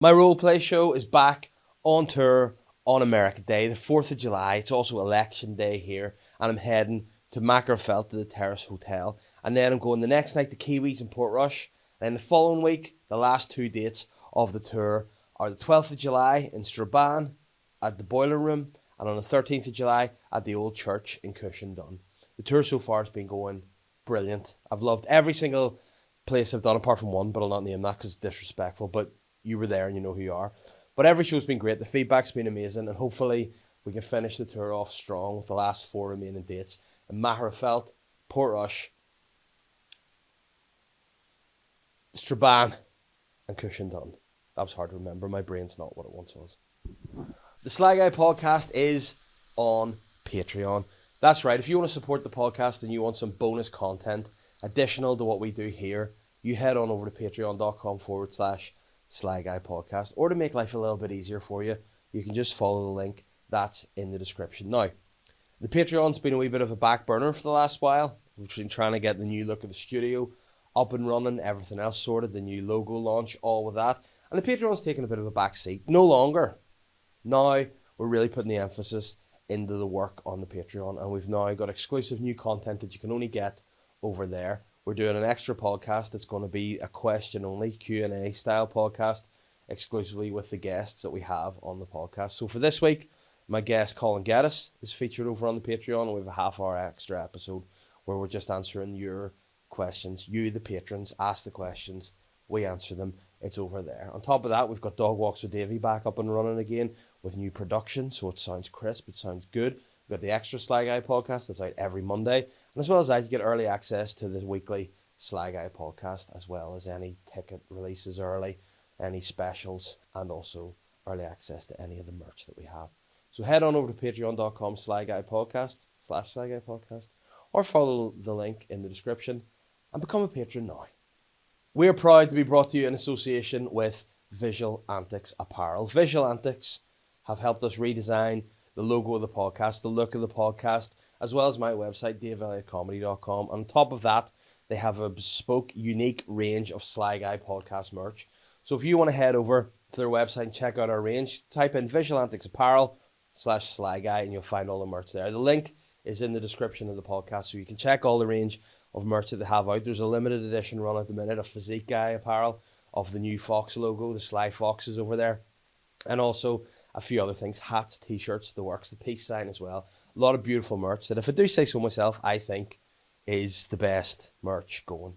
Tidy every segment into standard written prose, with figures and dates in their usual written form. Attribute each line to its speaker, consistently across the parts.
Speaker 1: My roleplay show is back on tour on America Day, the 4th of July. It's also election day here, and I'm heading to Mackerfeld to the Terrace Hotel. And then I'm going the next night to Kiwis in Portrush. And then the following week, the last two dates of the tour are the 12th of July in Strabane at the Boiler Room, and on the 13th of July at the Old Church in Cushendun. The tour so far has been going brilliant. I've loved every single place I've done, apart from one, but I'll not name that because it's disrespectful. But you were there and you know who you are. But every show's been great. The feedback's been amazing, and hopefully we can finish the tour off strong with the last four remaining dates in Magherafelt, Portrush, Strabane, and Cushendun. That was hard to remember. My brain's not what it once was. The Sly Guy podcast is on Patreon. That's right. If you want to support the podcast and you want some bonus content additional to what we do here, you head on over to patreon.com/Sly Guy podcast. Or to make life a little bit easier for you, you can just follow the link that's in the description. Now, the Patreon's been a wee bit of a back burner for the last while. We've been trying to get the new look of the studio up and running, everything else sorted, the new logo launch, all with that. And the Patreon's taken a bit of a back seat. No longer. Now, we're really putting the emphasis into the work on the Patreon, and we've now got exclusive new content that you can only get over there. We're doing an extra podcast that's going to be a question-only Q&A style podcast exclusively with the guests that we have on the podcast. So for this week, my guest Colin Geddis is featured over on the Patreon, and we have a half-hour extra episode where we're just answering your questions. You, the patrons, ask the questions, we answer them. It's over there. On top of that, we've got Dog Walks with Davey back up and running again with new production, so it sounds crisp, it sounds good. We've got the extra Sly Guy podcast that's out every Monday, and as well as that, you get early access to the weekly Sly Guy podcast, as well as any ticket releases early, any specials, and also early access to any of the merch that we have. So head on over to patreon.com/Sly Guy podcast, or follow the link in the description and become a patron now. We're proud to be brought to you in association with Visual Antics Apparel. Visual Antics have helped us redesign the logo of the podcast, the look of the podcast, as well as my website, daveelliottcomedy.com. On top of that, they have a bespoke, unique range of Sly Guy podcast merch. So if you want to head over to their website and check out our range, type in Visual Antics Apparel/Sly Guy and you'll find all the merch there. The link is in the description of the podcast, so you can check all the range of merch that they have out. There's a limited edition run at the minute of Physique Guy apparel, of the new Fox logo, the Sly Fox is over there, and also a few other things, hats, t-shirts, the works, the peace sign as well. A lot of beautiful merch that, if I do say so myself, I think is the best merch going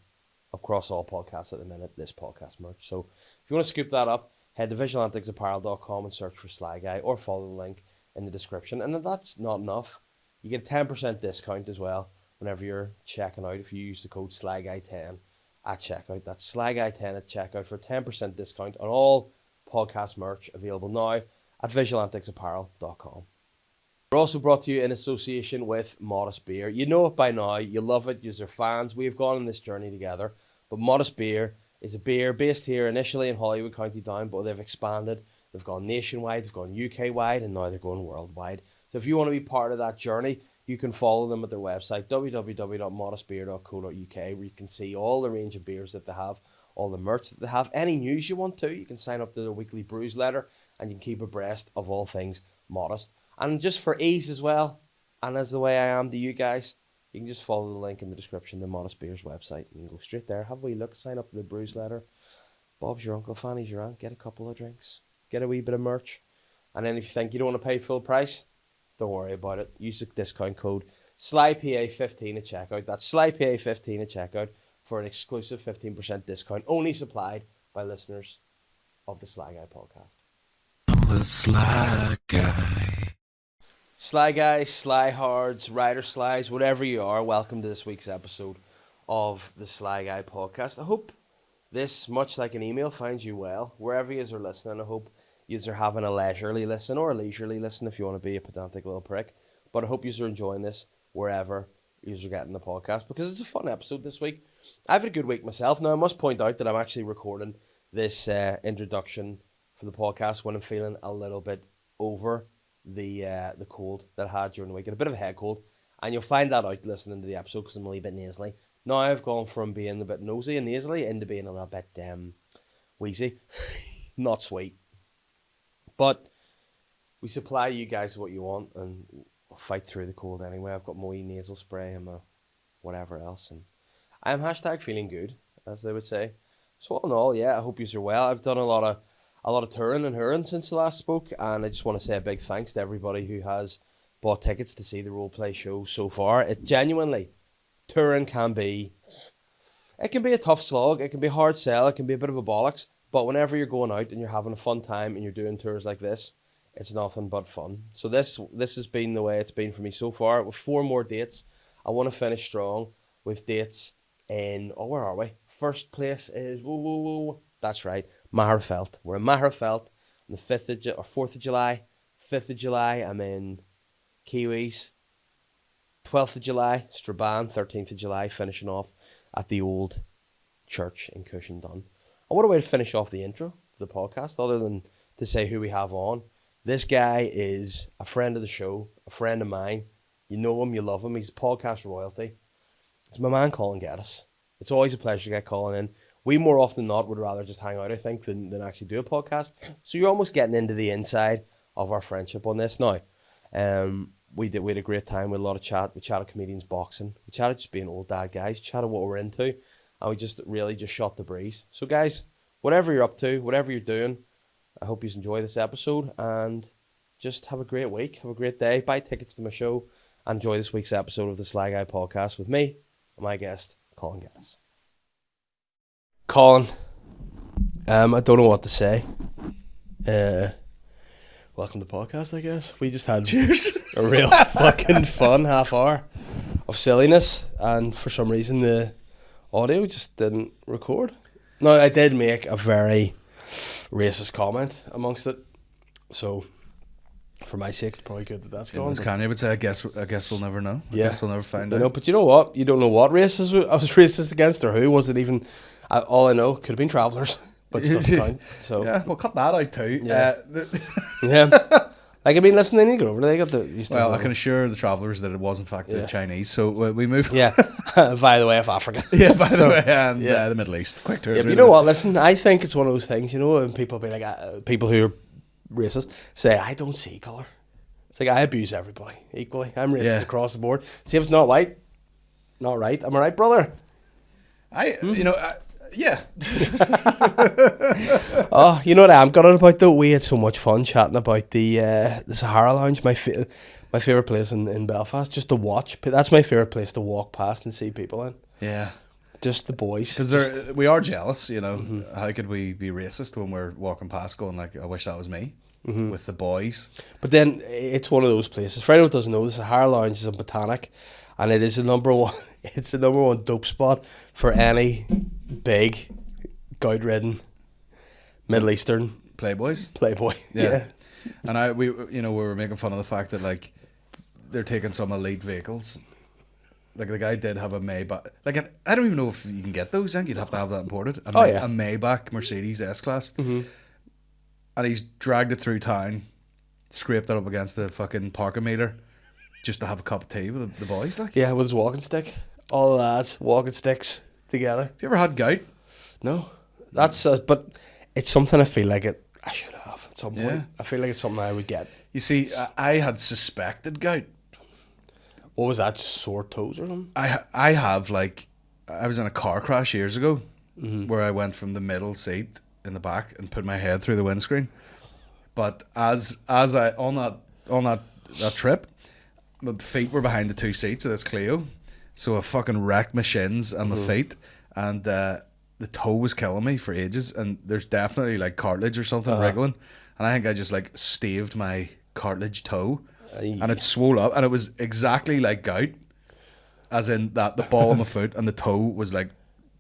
Speaker 1: across all podcasts at the minute, this podcast merch. So if you want to scoop that up, head to visualanticsapparel.com and search for Sly Guy, or follow the link in the description. And if that's not enough, you get a 10% discount as well whenever you're checking out if you use the code SLYGUY10 at checkout. That's SLYGUY10 at checkout for 10% discount on all podcast merch available now at visualanticsapparel.com. We're also brought to you in association with Modest Beer. You know it by now, you love it, you're fans. We've gone on this journey together, but Modest Beer is a beer based here initially in Holywood, County Down, but they've expanded. They've gone nationwide, they've gone UK-wide, and now they're going worldwide. So if you want to be part of that journey, you can follow them at their website, www.modestbeer.co.uk, where you can see all the range of beers that they have, all the merch that they have, any news you want to. You can sign up to their weekly brews letter, and you can keep abreast of all things Modest. And just for ease as well, and as the way I am to you guys, you can just follow the link in the description to Modest Beer's website. You can go straight there, have a wee look, sign up to the brews letter. Bob's your uncle, Fanny's your aunt, get a couple of drinks, get a wee bit of merch. And then if you think you don't want to pay full price, don't worry about it. Use the discount code SLYPA15 at checkout. That's SLYPA15 at checkout for an exclusive 15% discount, only supplied by listeners of the Sly Guy podcast.
Speaker 2: I'm the Sly Guy.
Speaker 1: Sly Guys, Sly Hards, Rider Slies, whatever you are, welcome to this week's episode of the Sly Guy podcast. I hope this, much like an email, finds you well. Wherever you are listening, I hope you are having a leisurely listen, or a leisurely listen if you want to be a pedantic little prick. But I hope you are enjoying this wherever you are getting the podcast, because it's a fun episode this week. I've had a good week myself. Now, I must point out that I'm actually recording this introduction for the podcast when I'm feeling a little bit over the cold that I had during the week, and a bit of a head cold. And you'll find that out listening to the episode, because I'm a little bit nasally. Now I've gone from being a bit nosy and nasally into being a little bit wheezy. not sweet. But we supply you guys what you want, and we'll fight through the cold anyway. I've got my wee nasal spray and my whatever else, and I am hashtag feeling good, as they would say. So all in all, yeah, I hope you are well. I've done a lot of touring and hurring since the last spoke, and I just want to say a big thanks to everybody who has bought tickets to see the Roleplay show so far. It genuinely, touring can be a tough slog, it can be a hard sell, it can be a bit of a bollocks, but whenever you're going out and you're having a fun time and you're doing tours like this, it's nothing but fun. So this has been the way it's been for me so far. With 4 more dates, I want to finish strong with dates in, where are we? First place is, that's right, Maherfeld. We're in Maherfeld on the 4th of July, 5th of July, I'm in Kiwis, 12th of July, Strabane, 13th of July, finishing off at the old church in Cushendun. And what a way to finish off the intro for the podcast, other than to say who we have on. This guy is a friend of the show, a friend of mine. You know him, you love him. He's podcast royalty. It's my man, Colin Geddis. It's always a pleasure to get Colin in. We more often than not would rather just hang out, I think, than actually do a podcast. So you're almost getting into the inside of our friendship on this now. We had a great time. We had a lot of chat. We chatted comedians, boxing. We chatted just being old dad guys. We chatted what we're into. And we just really just shot the breeze. So guys, whatever you're up to, whatever you're doing, I hope you enjoy this episode and just have a great week. Have a great day. Buy tickets to my show and enjoy this week's episode of the Sly Guy podcast with me and my guest, Colin Geddis. Colin, I don't know what to say. Welcome to the podcast, I guess. We just had
Speaker 3: Cheers.
Speaker 1: A real fucking fun half hour of silliness, and for some reason the audio just didn't record. No, I did make a very racist comment amongst it, so for my sake, it's probably good that that's gone.
Speaker 3: As Kanye would say, I guess we'll never know. I guess we'll never find out.
Speaker 1: No, but you know what? You don't know what races I was racist against, or who was it even? All I know could have been travellers, but it doesn't count. So
Speaker 3: yeah, we'll cut that out too.
Speaker 1: Yeah, yeah. Like, I mean, listen, they need to go over. They got the.
Speaker 3: Well, I can assure the travellers that it was in fact the Chinese. So we move.
Speaker 1: Yeah, by the way, of Africa.
Speaker 3: Yeah, by the way, and the Middle East. Quick tour.
Speaker 1: Yeah, but you know what? Listen, I think it's one of those things. You know, when people be like, people who are racist say, "I don't see colour." It's like, I abuse everybody equally. I'm racist across the board. See, if it's not white, not right. Am I right, brother?
Speaker 3: Yeah.
Speaker 1: Oh, you know what I'm gutted about though? We had so much fun chatting about the Sahara Lounge, my favourite place in Belfast, just to watch. That's my favourite place to walk past and see people in.
Speaker 3: Yeah.
Speaker 1: Just the boys.
Speaker 3: Because we are jealous, you know. Mm-hmm. How could we be racist when we're walking past going like, I wish that was me, with the boys.
Speaker 1: But then it's one of those places. For anyone who doesn't know, the Sahara Lounge is in Botanic, and it is the number one dope spot for any big, gout-ridden Middle Eastern playboy. Yeah.
Speaker 3: And we were making fun of the fact that like they're taking some elite vehicles. Like the guy did have a Maybach. Like I don't even know if you can get those. I think you'd have to have that imported. A Maybach Mercedes S-Class. Mm-hmm. And he's dragged it through town, scraped it up against the fucking parking meter, just to have a cup of tea with the boys. Like,
Speaker 1: yeah, with his walking stick. All the lads walking sticks together.
Speaker 3: Have you ever had gout?
Speaker 1: No, that's but it's something I feel like I should have at some point. Yeah. I feel like it's something I would get.
Speaker 3: You see, I had suspected gout.
Speaker 1: What was that? Sore toes or something?
Speaker 3: I have, like, I was in a car crash years ago, where I went from the middle seat in the back and put my head through the windscreen. But as I on that trip, my feet were behind the 2 seats of this Clio, so I fucking wrecked my shins and my feet, and the toe was killing me for ages. And there's definitely like cartilage or something wriggling, and I think I just like staved my cartilage toe. And it swole up, and it was exactly like gout, as in that the ball of my foot and the toe was like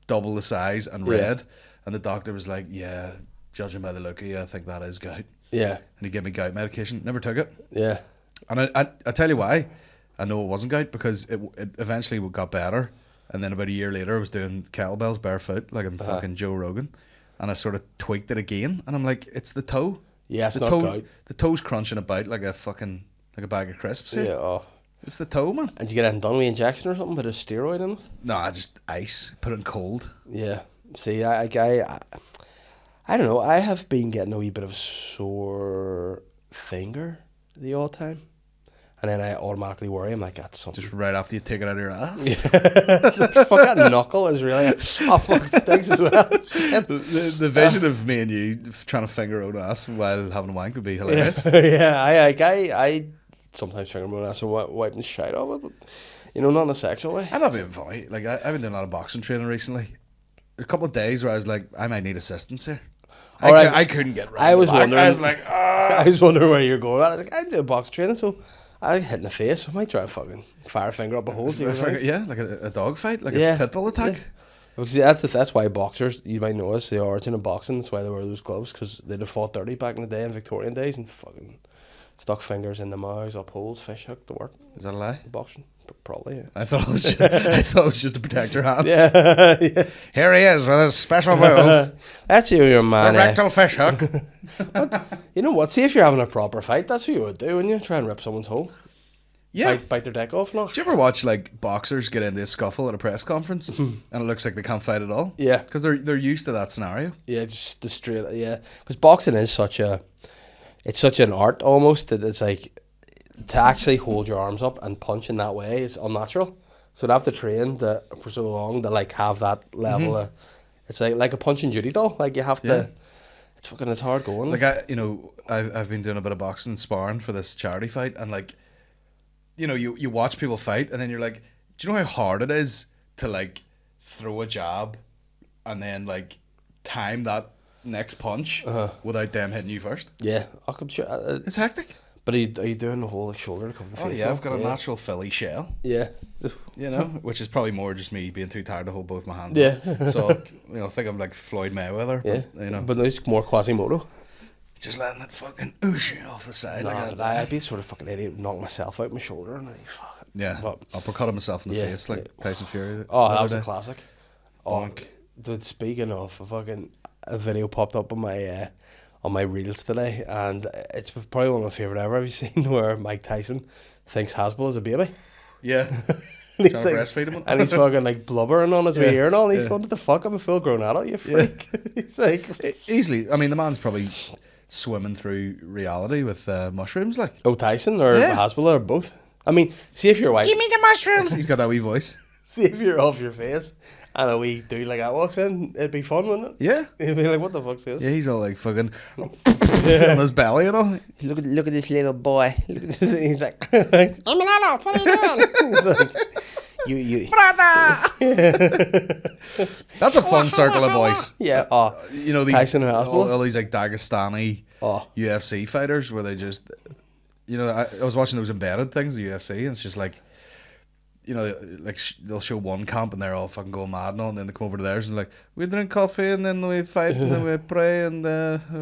Speaker 3: double the size and red. And the doctor was like, "Yeah, judging by the look of you, I think that is gout." Yeah. And he gave me gout medication. Never took it. Yeah. And I tell you why I know it wasn't gout, because it eventually got better, and then about a year later I was doing kettlebells barefoot like I'm fucking Joe Rogan, and I sort of tweaked it again, and I'm like, it's the toe. Yeah, it's not gout. The toe's crunching about like a bag of crisps here. Yeah, it's the toe, man. And you get anything done with injection or something, but a steroid in it? Nah, just ice. Put it in cold. Yeah. See, I
Speaker 1: I don't know. I have been getting a wee bit of a sore finger the odd time. And then I automatically worry. I'm like, that's something.
Speaker 3: Just right after you take it out of your ass.
Speaker 1: It's like, fuck, that knuckle is really... Oh, fuck, it stinks as well.
Speaker 3: The vision of me and you trying to finger our own ass while having a wank would be hilarious.
Speaker 1: Yeah, I sometimes finger my own ass and wiping the shite off it, but, you know, not in a sexual way.
Speaker 3: I'm not being funny. Like, I've been doing a lot of boxing training recently. A couple of days where I was like, I might need assistance here. I couldn't get right.
Speaker 1: I was wondering.
Speaker 3: I was like,
Speaker 1: I was wondering where you're going. I was like, I do box training, so I hit in the face. I might try and fucking fire a finger up a hole.
Speaker 3: Yeah, like a dog fight, like a pit bull attack.
Speaker 1: Yeah. Because that's why boxers, you might notice the origin of boxing. That's why they wear those gloves, because they'd have fought dirty back in the day in Victorian days and fucking stuck fingers in the mouths, up holes, fish hook to work.
Speaker 3: Is that a lie?
Speaker 1: Boxing, probably. Yeah.
Speaker 3: I thought it was just to protect your hands.
Speaker 1: Yeah. Yeah.
Speaker 3: Here he is with his special move.
Speaker 1: That's your man.
Speaker 3: The rectal fish hook.
Speaker 1: You know what? See if you're having a proper fight, that's what you would do, wouldn't you? Try and rip someone's hole.
Speaker 3: Yeah.
Speaker 1: Bite their dick off. No.
Speaker 3: Do you ever watch like boxers get into a scuffle at a press conference and it looks like they can't fight at all?
Speaker 1: Yeah.
Speaker 3: Because they're used to that scenario.
Speaker 1: Yeah, just the straight. Yeah, because boxing is such an art almost that it's like to actually hold your arms up and punch in that way is unnatural. So to have to train for so long to like have that level of, it's like a punching duty though. Like you have to. It's hard going.
Speaker 3: Like I've been doing a bit of boxing and sparring for this charity fight, and like, you know, you watch people fight and then you're like, do you know how hard it is to like throw a jab and then like time that next punch without them hitting you first?
Speaker 1: Yeah, I'm sure.
Speaker 3: It's hectic.
Speaker 1: But are you doing the whole like shoulder to cover the face?
Speaker 3: Oh yeah, I've got a natural Philly shell.
Speaker 1: Yeah.
Speaker 3: You know, which is probably more just me being too tired to hold both my hands.
Speaker 1: Yeah.
Speaker 3: Up. So, you know, I think I'm like Floyd Mayweather.
Speaker 1: Yeah.
Speaker 3: But, you know.
Speaker 1: But it's more Quasimodo.
Speaker 3: Just letting it fucking oosh off the side.
Speaker 1: I'd be sort of fucking idiot, knock myself out my shoulder and fuck.
Speaker 3: Yeah. But uppercutted myself in the face like Tyson Fury.
Speaker 1: Oh, that was a classic. Bonk. Dude, speaking of, a video popped up on my reels today, and it's probably one of my favourite ever. Have you seen where Mike Tyson thinks Hasbullah is a baby?
Speaker 3: Yeah.
Speaker 1: And he's like,
Speaker 3: breastfeed him.
Speaker 1: And he's fucking like blubbering on his way here and all. And he's going, what the fuck? I'm a full grown adult, you freak. He's like,
Speaker 3: easily. I mean, the man's probably swimming through reality with mushrooms, like.
Speaker 1: Oh, Tyson or Hasbullah or both. I mean, see if you're white.
Speaker 3: Give me the mushrooms. He's got that wee voice.
Speaker 1: See if you're off your face and a wee dude like that walks in, it'd be fun, wouldn't it?
Speaker 3: Yeah.
Speaker 1: He'd be like, what the fuck's this?
Speaker 3: Yeah, he's all like fucking on his belly, you know.
Speaker 1: Look at this little boy. Look at this. He's like, I'm an adult. What are you doing? He's like, you
Speaker 3: brother. That's a fun circle of boys.
Speaker 1: Yeah.
Speaker 3: You know, these
Speaker 1: Tyson and Hasbullah.
Speaker 3: all these like Dagestani UFC fighters where they just, you know, I was watching those embedded things, the UFC, and it's just like, you know, like they'll show one camp and they're all fucking going mad and all, and then they come over to theirs and like, we drink coffee and then we fight and then we pray and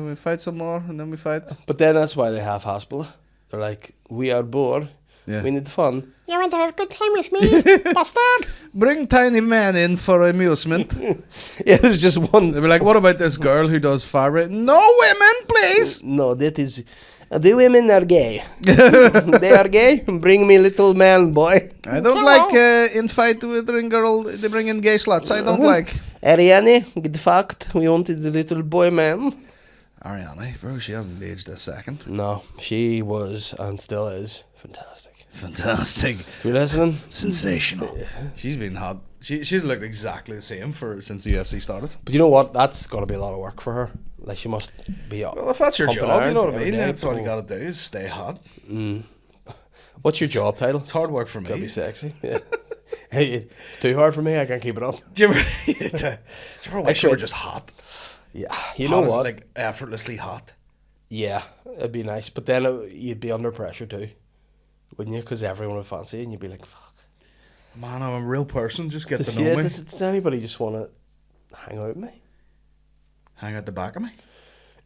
Speaker 3: we fight some more and then we fight.
Speaker 1: But then that's why they have Hasbullah. They're like, we are bored. Yeah. We need fun.
Speaker 4: You want to have a good time with me, bastard?
Speaker 3: Bring tiny man in for amusement.
Speaker 1: Yeah, there's just one.
Speaker 3: They'll be like, what about this girl who does fire rate? No women, please.
Speaker 1: No, that is... the women are gay. They are gay. Bring me little man, boy.
Speaker 3: I don't like in fight with a girl. They bring in gay sluts. I don't like.
Speaker 1: Ariane, get fucked. We wanted the little boy man.
Speaker 3: Ariane, bro, she hasn't aged a second.
Speaker 1: No, she was and still is fantastic.
Speaker 3: Fantastic.
Speaker 1: You listening?
Speaker 3: Sensational. Yeah. She's been hot. She's looked exactly the same since the UFC started.
Speaker 1: But you know what? That's got to be a lot of work for her. Like, she must be up.
Speaker 3: Well, if that's your job, you know what I mean? That's all you got to do is stay hot.
Speaker 1: Mm. What's your job title?
Speaker 3: It's hard work for me.
Speaker 1: Gotta be sexy. Yeah. Hey, it's too hard for me. I can't keep it up.
Speaker 3: Do you ever wish you were just hot?
Speaker 1: Yeah. You know what?
Speaker 3: Like effortlessly hot.
Speaker 1: Yeah, it'd be nice. But then you'd be under pressure too, wouldn't you? Because everyone would fancy you and you'd be like, fuck.
Speaker 3: Man, I'm a real person. Just get to know me.
Speaker 1: Does anybody just want to hang out with me?
Speaker 3: Hang out the back of me?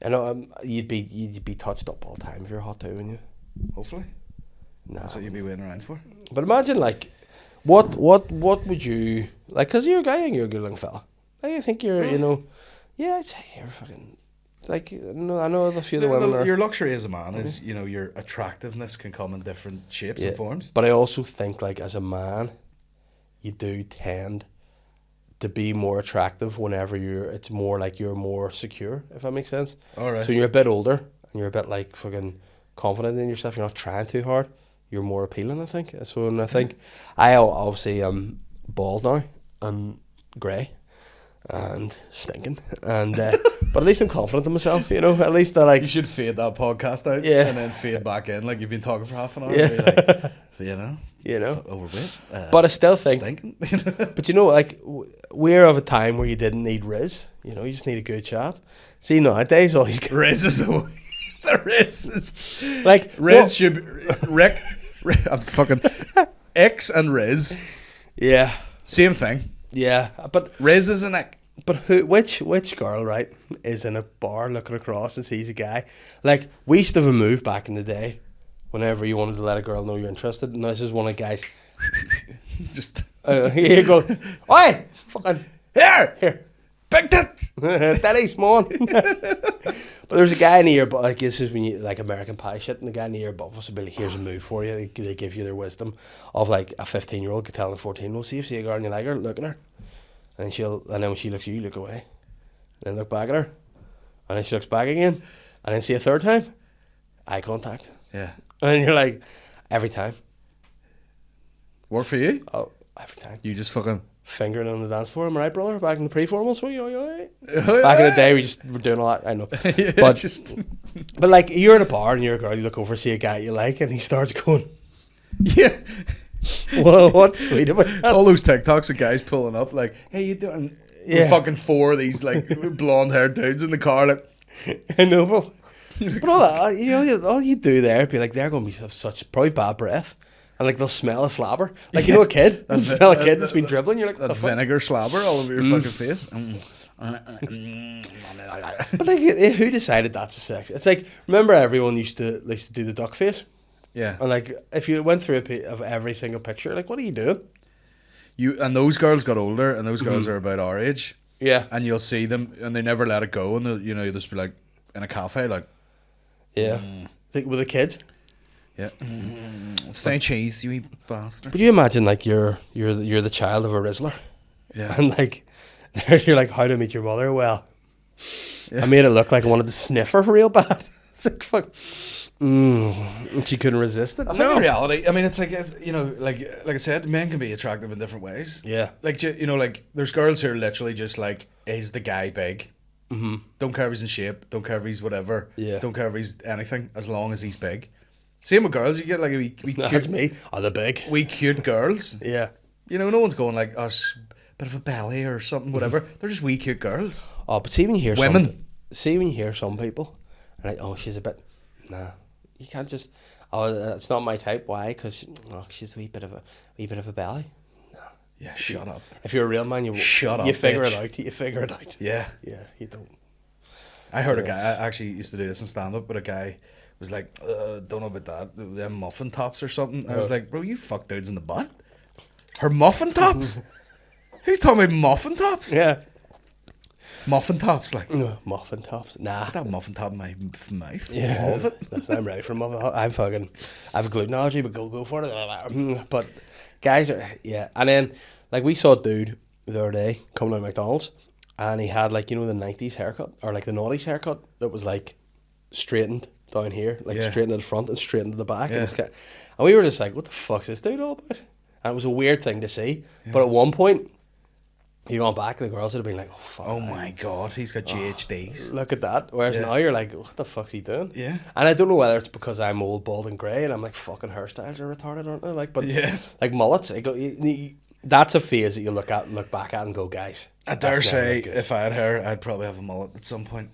Speaker 1: I know you'd be touched up all the time if you're hot too, wouldn't you?
Speaker 3: Hopefully.
Speaker 1: No.
Speaker 3: That's what you'd be waiting around for.
Speaker 1: But imagine, like, what would you like? Because you're a guy and you're a good looking fella. I think you're, you know, yeah, I'd say you're fucking. Like, no, I know a few of the women.
Speaker 3: Your luxury as a man is, you know, your attractiveness can come in different shapes and forms.
Speaker 1: But I also think, like, as a man, you do tend to be more attractive whenever it's more like you're more secure, if that makes sense.
Speaker 3: All right.
Speaker 1: So when you're a bit older and you're a bit like fucking confident in yourself, you're not trying too hard, you're more appealing, I think. So, and I think I obviously am bald now and grey and stinking, and but at least I'm confident in myself, you know. At least I like.
Speaker 3: You should fade that podcast out,
Speaker 1: Yeah.
Speaker 3: and then fade back in like you've been talking for half an hour.
Speaker 1: Yeah.
Speaker 3: You're like,
Speaker 1: you know.
Speaker 3: overweight.
Speaker 1: But I still think.
Speaker 3: Stinking.
Speaker 1: But you know, like we're of a time where you didn't need Riz. You know, you just need a good chat. See nowadays, all these guys,
Speaker 3: Riz is the way. The Riz is
Speaker 1: like
Speaker 3: Riz should be, Rick. I'm fucking X and Riz.
Speaker 1: Yeah,
Speaker 3: Same thing.
Speaker 1: yeah. But
Speaker 3: Riz is an X.
Speaker 1: But which girl, right, is in a bar looking across and sees a guy? Like, we used to have a move back in the day whenever you wanted to let a girl know you're interested. And this is one of the guys.
Speaker 3: Just
Speaker 1: Here you go. Oi! Fucking. Here.
Speaker 3: big tits.
Speaker 1: Daddy, small. But there's a guy in the ear, like, this is when you, like, American Pie shit, and the guy in the ear above us will be like, here's a move for you. They give you their wisdom of, like, a 15-year-old could tell a 14-year-old, see if you see a girl and you like her, look at her. And then when she looks at you, look away. And then look back at her. And then she looks back again. And then see a third time. Eye contact.
Speaker 3: Yeah.
Speaker 1: And you're like, every time.
Speaker 3: Work for you?
Speaker 1: Oh, every time.
Speaker 3: You just fucking
Speaker 1: Fingering on the dance floor, am I right, brother? Back in the pre-formals, were you alright? Back in the day, we were doing all that, I know.
Speaker 3: Yeah,
Speaker 1: but,
Speaker 3: just
Speaker 1: but like, you're in a bar and you're a girl, you look over, see a guy you like, and he starts going,
Speaker 3: yeah.
Speaker 1: well, what's sweet about that?
Speaker 3: All those TikToks of guys pulling up like, hey, you doing?
Speaker 1: Yeah.
Speaker 3: With fucking four of these like blonde haired dudes in the car like
Speaker 1: I know, but all that, you know, all you do there, be like, they're going to be such probably bad breath. And like they'll smell a slabber, like you know a kid, you smell a kid that's been dribbling. You're like, what
Speaker 3: that
Speaker 1: the fuck?
Speaker 3: vinegar slabber all over your fucking face.
Speaker 1: But like, who decided that's a sex? It's like, remember everyone used to do the duck face,
Speaker 3: Yeah,
Speaker 1: and like if you went through of every single picture, like what are you doing?
Speaker 3: you and those girls got older, and those girls are about our age,
Speaker 1: Yeah,
Speaker 3: and you'll see them, and they never let it go, and you know you'll just be like in a cafe like,
Speaker 1: yeah, like with a kid.
Speaker 3: yeah, stay cheese, you wee bastard.
Speaker 1: But you imagine like you're the child of a Rizzler,
Speaker 3: Yeah,
Speaker 1: and like you're like, how to meet your mother? Well,
Speaker 3: Yeah.
Speaker 1: I made it look like I wanted to sniff her real bad. It's like fuck. And she couldn't resist it.
Speaker 3: I think in reality, I mean, it's you know, like I said, men can be attractive in different ways.
Speaker 1: Yeah.
Speaker 3: Like you know, like there's girls who are literally just like, is the guy big?
Speaker 1: Mm-hmm.
Speaker 3: Don't care if he's in shape. Don't care if he's whatever.
Speaker 1: Yeah.
Speaker 3: Don't care if he's anything, as long as he's big. Same with girls. You get like we
Speaker 1: That's
Speaker 3: cute,
Speaker 1: me. Oh, the big.
Speaker 3: we cute girls.
Speaker 1: Yeah.
Speaker 3: You know, no one's going like, oh, bit of a belly or something, whatever. They're just wee cute girls.
Speaker 1: Oh, but see when you hear
Speaker 3: Women.
Speaker 1: when you hear some people, and like, oh, she's a bit. Nah, you can't just. Oh, that's not my type. Why? Because she's a wee bit of a belly.
Speaker 3: Yeah, shut up.
Speaker 1: If you're a real man,
Speaker 3: Shut up,
Speaker 1: You figure
Speaker 3: bitch.
Speaker 1: it out. You figure it out.
Speaker 3: Yeah.
Speaker 1: Yeah, you don't.
Speaker 3: I heard a guy. I actually used to do this in stand up, but a guy was like, don't know about that. Them muffin tops or something. I was like, bro, you fuck dudes in the butt. Her muffin tops? Who's talking about muffin tops?
Speaker 1: Yeah.
Speaker 3: Muffin tops, like
Speaker 1: Muffin tops. Nah.
Speaker 3: that muffin top in my mouth.
Speaker 1: Yeah.
Speaker 3: All of it.
Speaker 1: Listen, I'm ready for a muffin top. I have a gluten allergy, but go for it. But guys are, yeah. And then, like, we saw a dude the other day coming out of McDonald's, and he had, like, you know, the 90s haircut, or like the noughties haircut that was like straightened down here, like
Speaker 3: Yeah.
Speaker 1: straightened to the front and straightened to the back.
Speaker 3: Yeah.
Speaker 1: And we were just like, what the fuck's this dude all about? And it was a weird thing to see. But at one point, you gone back, the girls would have been like, oh, fuck.
Speaker 3: Oh my god, he's got GHDs.
Speaker 1: Look at that. Whereas
Speaker 3: Yeah.
Speaker 1: now you're like, what the fuck's he doing?
Speaker 3: Yeah.
Speaker 1: And I don't know whether it's because I'm old, bald, and grey, and I'm like, fucking hairstyles are retarded, aren't they? Like, but
Speaker 3: Yeah.
Speaker 1: like mullets, that's a phase that you look back at and go, guys.
Speaker 3: I dare
Speaker 1: that's never
Speaker 3: say,
Speaker 1: good.
Speaker 3: if I had hair, I'd probably have a mullet at some point.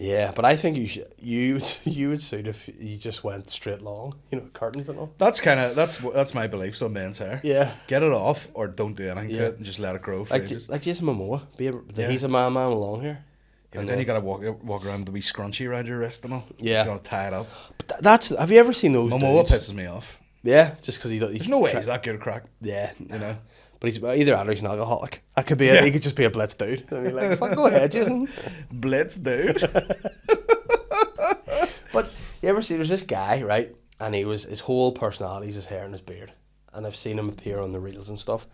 Speaker 1: Yeah, but I think you would suit if you just went straight long, you know, curtains and all.
Speaker 3: That's that's my beliefs on men's hair.
Speaker 1: Yeah.
Speaker 3: Get it off or don't do anything to
Speaker 1: Yeah.
Speaker 3: it and just let it grow for
Speaker 1: Like
Speaker 3: ages.
Speaker 1: like Jason Momoa,
Speaker 3: Yeah.
Speaker 1: he's a man with long hair.
Speaker 3: Yeah, but then you gotta walk around with a wee scrunchie around your wrist and all.
Speaker 1: Yeah.
Speaker 3: You gotta tie it up.
Speaker 1: But that's, have you ever seen those
Speaker 3: Momoa
Speaker 1: dudes?
Speaker 3: pisses me off.
Speaker 1: Yeah, just because he's
Speaker 3: There's no way he's that good at crack.
Speaker 1: Yeah,
Speaker 3: You know.
Speaker 1: But he's either that or he's an alcoholic. That could be
Speaker 3: Yeah.
Speaker 1: he could just be a blitz dude. I mean, like, fuck, go ahead, Jason.
Speaker 3: Blitz, dude.
Speaker 1: But you ever see, there's this guy, right? And his whole personality is his hair and his beard. And I've seen him appear on the reels and stuff.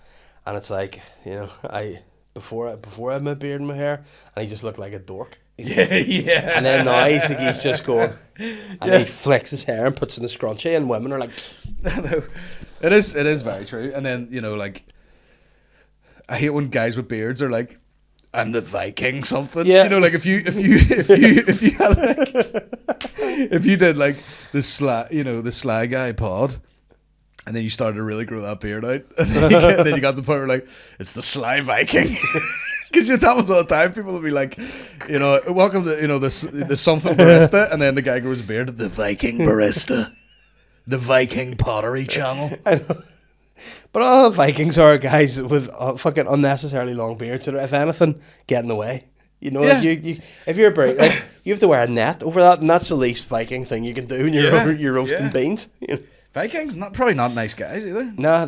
Speaker 1: And it's like, you know, before I had my beard and my hair, and he just looked like a dork.
Speaker 3: Yeah.
Speaker 1: And then now he's just going, and he flicks his hair and puts in a scrunchie, and women are like,
Speaker 3: I know. It is very true. And then, you know, like, I hate when guys with beards are like, I'm the Viking something.
Speaker 1: Yeah.
Speaker 3: You know, like if you had like, if you did like the SLY guy pod, and then you started to really grow that beard out, and then you got to the point where like, it's the SLY Viking. Because it happens all the time. People will be like, you know, welcome to, you know, the something barista, and then the guy grows a beard, the Viking barista, the Viking pottery channel.
Speaker 1: I know. But all Vikings are guys with fucking unnecessarily long beards that are, if anything, get in the way. You know, like you if you're like, you have to wear a net over that, and that's the least Viking thing you can do when you're roasting beans. You know?
Speaker 3: Vikings, probably not nice guys either.
Speaker 1: Nah,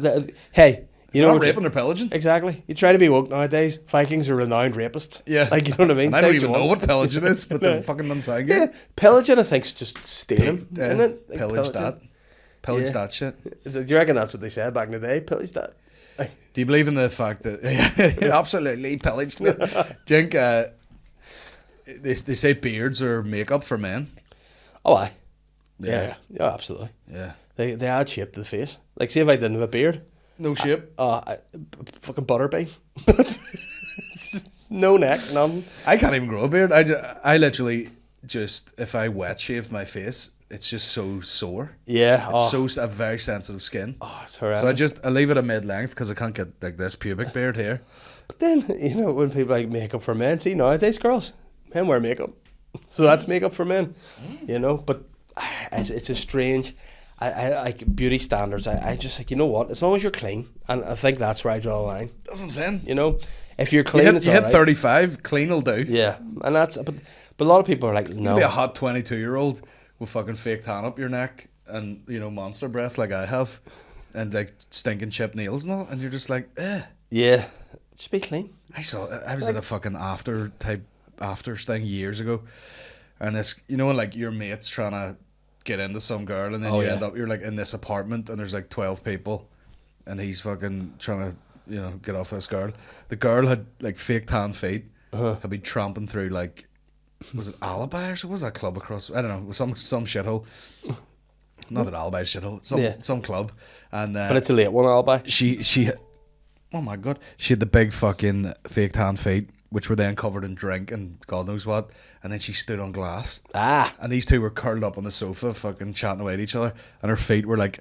Speaker 1: hey. You know,
Speaker 3: not raping or pillaging.
Speaker 1: Exactly. You try to be woke nowadays. Vikings are renowned rapists.
Speaker 3: Yeah.
Speaker 1: Like, you know what I mean?
Speaker 3: And I don't even know what pillaging is, but they're fucking unsound.
Speaker 1: Yeah. Pillaging, I think, is just stealing. Isn't it? Like
Speaker 3: Pillage that. Pillage that shit.
Speaker 1: Do you reckon that's what they said back in the day? Pillage that?
Speaker 3: Do you believe in the fact that... absolutely pillaged it. Do you think they say beards are makeup for men?
Speaker 1: Oh, aye. Yeah, absolutely.
Speaker 3: Yeah.
Speaker 1: They add shape to the face. Like, see if I didn't have a beard.
Speaker 3: No shape.
Speaker 1: Fucking butterbean. No neck, nothing.
Speaker 3: I can't even grow a beard. I literally just, if I wet shave my face, it's just so sore.
Speaker 1: Yeah.
Speaker 3: It's a very sensitive skin.
Speaker 1: Oh, it's horrendous.
Speaker 3: So I leave it at mid-length because I can't get like this pubic beard here.
Speaker 1: But then, you know, when people like makeup for men, see nowadays girls, men wear makeup. So that's makeup for men. You know, but it's a strange... I like beauty standards. I just like, you know what? As long as you're clean, and I think that's where I draw the line.
Speaker 3: That's what I'm saying.
Speaker 1: You know, if you're clean,
Speaker 3: you hit 35, clean will do.
Speaker 1: Yeah, and but a lot of people are like, no.
Speaker 3: You'll be a hot 22-year-old with fucking fake tan up your neck and, you know, monster breath like I have, and like stinking chipped nails and all, and you're just like, eh.
Speaker 1: Yeah, just be clean.
Speaker 3: I was at a fucking afters thing years ago, and this, you know, like your mate's trying to get into some girl, and then end up, you're like in this apartment and there's like 12 people and he's fucking trying to, you know, get off this girl. The girl had like fake tan feet, had been tramping through like, was it Alibi or so? What was that club across? I don't know, some shithole. Not that Alibi shithole, some club. And
Speaker 1: but it's a late one, Alibi.
Speaker 3: She oh my god, she had the big fucking fake tan feet, which were then covered in drink and God knows what, and then she stood on glass. And these two were curled up on the sofa, fucking chatting away to each other, and her feet were like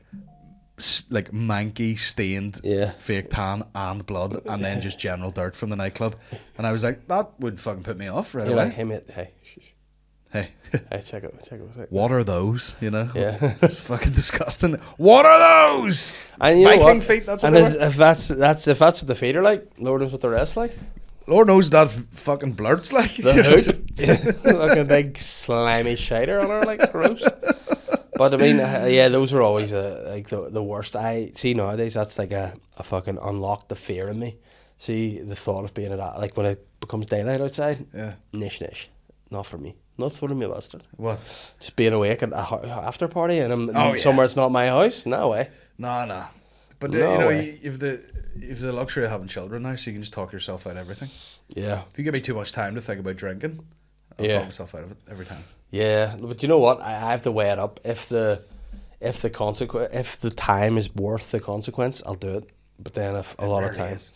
Speaker 3: manky, stained, fake tan and blood, and then just general dirt from the nightclub. And I was like, that would fucking put me off right away.
Speaker 1: Like, hey mate, hey,
Speaker 3: hey,
Speaker 1: check it.
Speaker 3: What are those? You know,
Speaker 1: yeah,
Speaker 3: it's fucking disgusting. What are those?
Speaker 1: And you
Speaker 3: Viking
Speaker 1: know what?
Speaker 3: feet. That's what
Speaker 1: and
Speaker 3: they were.
Speaker 1: if that's what the feet are like, Lord knows what the rest like.
Speaker 3: Lord knows that fucking blurt's like.
Speaker 1: The hoop. Like a big slimy shider on her, like, gross. But I mean, those were always like the worst. I see nowadays that's like a fucking unlock the fear in me. See the thought of being like when it becomes daylight outside.
Speaker 3: Yeah.
Speaker 1: Nish. Not for me. Not for me, bastard.
Speaker 3: What?
Speaker 1: Just being awake at a after party and I'm somewhere it's not my house. No way.
Speaker 3: No. But
Speaker 1: No
Speaker 3: you know,
Speaker 1: way.
Speaker 3: you've the luxury of having children now, so you can just talk yourself out of everything.
Speaker 1: Yeah.
Speaker 3: If you give me too much time to think about drinking, I'll talk myself out of it every time.
Speaker 1: Yeah, but you know what? I have to weigh it up. If the time is worth the consequence, I'll do it. But then if a lot of times,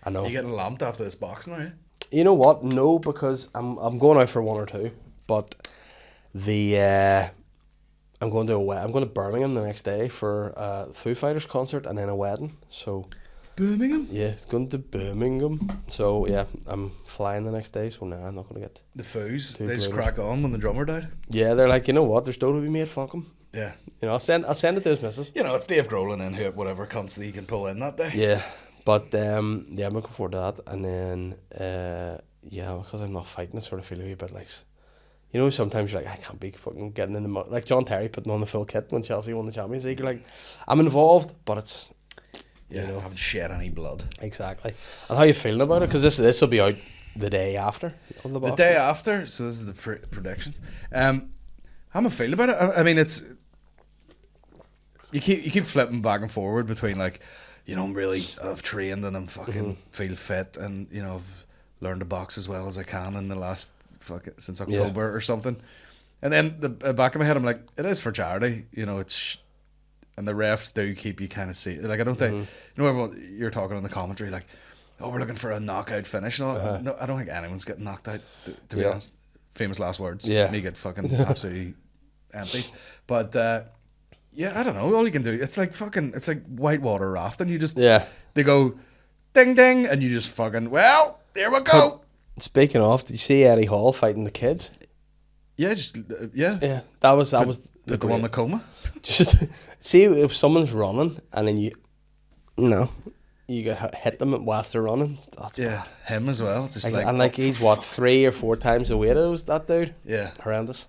Speaker 1: I know.
Speaker 3: Are you getting lamped after this box now?
Speaker 1: You know what? No, because I'm going out for one or two. But I'm going to Birmingham the next day for a Foo Fighters concert and then a wedding. So
Speaker 3: Birmingham?
Speaker 1: yeah, going to Birmingham. So yeah, I'm flying the next day. So I'm not going to get
Speaker 3: The Foos, they
Speaker 1: bloaters.
Speaker 3: just crack on when the drummer died.
Speaker 1: Yeah, they're like, you know what? There's dough to be made. Fuck 'em.
Speaker 3: Yeah.
Speaker 1: You know, I'll send it to his missus.
Speaker 3: You know, it's Dave Grohl and then whatever cunts that he can pull in that day.
Speaker 1: Yeah, but I'm looking forward to that. And then because I'm not fighting, I sort of feel a wee bit like, you know, sometimes you're like, I can't be fucking getting in the mud. Like John Terry putting on the full kit when Chelsea won the Champions League. You're like, I'm involved, but it's,
Speaker 3: Yeah, you know, haven't shed any blood.
Speaker 1: Exactly. And how you feeling about it? Because this will be out the day after. On the
Speaker 3: The day after, so this is the predictions. How am I feeling about it? I mean, it's you keep flipping back and forward between like, you know, I've trained and I'm fucking feel fit, and you know, I've learned to box as well as I can in the last since October or something. And then the back of my head, I'm like, it is for charity, you know. And the refs do keep you kind of see, like, I don't think, you know, everyone, you're talking on the commentary like, oh, we're looking for a knockout finish. No, no, I don't think anyone's getting knocked out. To be honest, famous last words.
Speaker 1: Yeah,
Speaker 3: me get fucking absolutely empty. But yeah, I don't know. All you can do, it's like whitewater rafting. You just they go ding ding, and you just fucking, well, there we go.
Speaker 1: Speaking of, did you see Eddie Hall fighting the kids?
Speaker 3: Yeah,
Speaker 1: Yeah. That was
Speaker 3: the one in the coma.
Speaker 1: Just see if someone's running and then you get hit them whilst they're running. That's bad.
Speaker 3: Him as well. Just
Speaker 1: he's what 3 or 4 times the weight of that dude.
Speaker 3: Yeah,
Speaker 1: horrendous.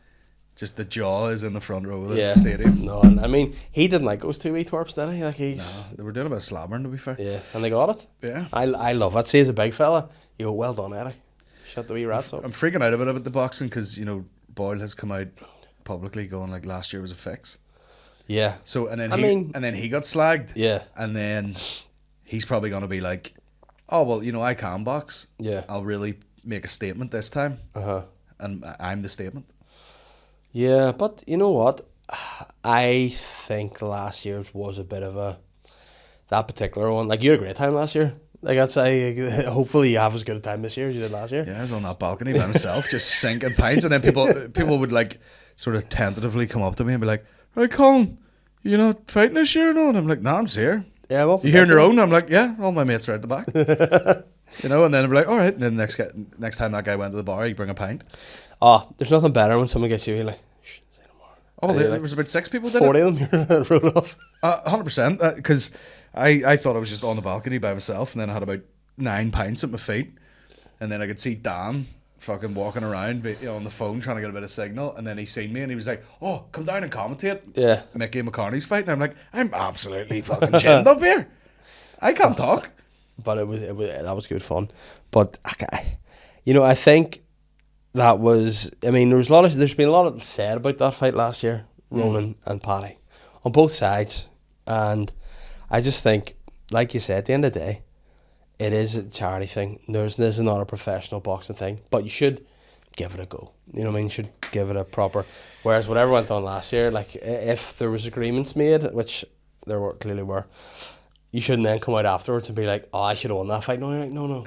Speaker 3: Just the jaw is in the front row of the stadium.
Speaker 1: No, and I mean, he didn't like those 2 wee twerps, did he? Like
Speaker 3: no, they were doing a bit of slammering, to be fair.
Speaker 1: Yeah, and they got it.
Speaker 3: Yeah,
Speaker 1: I love it. See, as a big fella, you go, well done, Eddie. Shut the wee rats up.
Speaker 3: I'm freaking out about the boxing because, you know, Boyle has come out publicly going like last year was a fix.
Speaker 1: Yeah.
Speaker 3: So and then he got slagged.
Speaker 1: Yeah.
Speaker 3: And then he's probably gonna be like, oh well, you know, I can box.
Speaker 1: Yeah.
Speaker 3: I'll really make a statement this time. And I'm the statement.
Speaker 1: Yeah, but you know what? I think last year's was a bit of that particular one. Like, you had a great time last year. Like, I'd say, hopefully you have as good a time this year as you did last year.
Speaker 3: Yeah, I was on that balcony by myself, just sinking pints, and then people would like sort of tentatively come up to me and be like, "Right, Colin, you not fighting this year, no?" And I'm like, "No, I'm just here."
Speaker 1: Yeah, well,
Speaker 3: you hearing your own? I'm like, "Yeah, all my mates are at the back." You know, and then I'd be like, "All right." And then next time that guy went to the bar, he'd bring a pint.
Speaker 1: Oh, there's nothing better when someone gets you, you're like, shh, say no more.
Speaker 3: Oh, well, there was about 6 people.
Speaker 1: 40 of them, you're rolled off.
Speaker 3: 100%, because I thought I was just on the balcony by myself, and then I had about 9 pints at my feet, and then I could see Dan fucking walking around, you know, on the phone trying to get a bit of signal, and then he seen me and he was like, "Oh, come down and commentate."
Speaker 1: Yeah,
Speaker 3: Mickey McCartney's fighting. I'm like, I'm absolutely fucking chinned up here. I can't talk.
Speaker 1: But that was good fun. But you know, I think that was. I mean, there's been a lot of said about that fight last year, Ronan and Paddy, on both sides, and I just think, like you said, at the end of the day, it is a charity thing. This is not a professional boxing thing, but you should give it a go. You know what I mean? You should give it a proper. Whereas whatever went on last year, like, if there was agreements made, which there clearly were, you shouldn't then come out afterwards and be like, "Oh, I should have won that fight." No, you're like, no.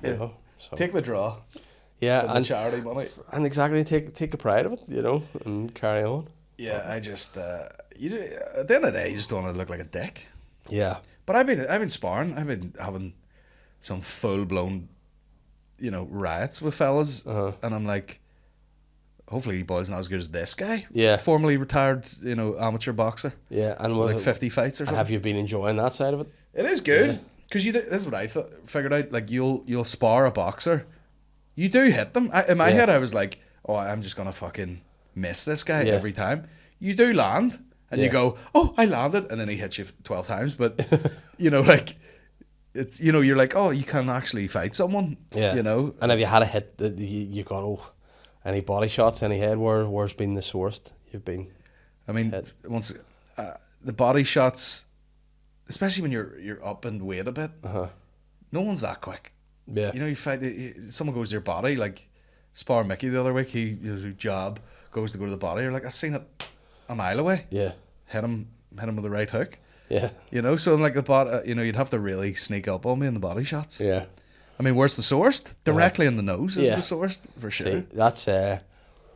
Speaker 1: You know, so.
Speaker 3: Take the draw.
Speaker 1: Yeah,
Speaker 3: and the charity money,
Speaker 1: and exactly take a pride of it, you know, and carry on.
Speaker 3: Yeah, I just at the end of the day, you just don't want to look like a dick.
Speaker 1: Yeah,
Speaker 3: but I've been sparring. I've been having some full blown, you know, riots with fellas, and I'm like, hopefully, Boyle's not as good as this guy.
Speaker 1: Yeah,
Speaker 3: formerly retired, you know, amateur boxer.
Speaker 1: Yeah, and
Speaker 3: like 50 fights or something.
Speaker 1: Have you been enjoying that side of it?
Speaker 3: It is good because this is what I figured out. Like, you'll spar a boxer, you do hit them. In my head, I was like, "Oh, I'm just gonna fucking miss this guy every time." You do land, and you go, "Oh, I landed," and then he hits you 12 times. But you know, like, it's, you know, you're like, "Oh, you can actually fight someone."
Speaker 1: Yeah,
Speaker 3: you know.
Speaker 1: And have you had a hit that you gone, "Oh, any body shots, any head? Where's been the worst you've been?"
Speaker 3: I mean, once the body shots, especially when you're up and weight a bit, no one's that quick.
Speaker 1: Yeah,
Speaker 3: you know, you fight someone goes to your body, like Spar Mickey the other week. He jab goes to go to the body. You're like, I seen it a mile away.
Speaker 1: Yeah,
Speaker 3: hit him with the right hook.
Speaker 1: Yeah, you
Speaker 3: know, so like the body, you know, you'd have to really sneak up on me in the body shots.
Speaker 1: Yeah,
Speaker 3: I mean, where's the source? Directly in the nose is the source for sure.
Speaker 1: See, that's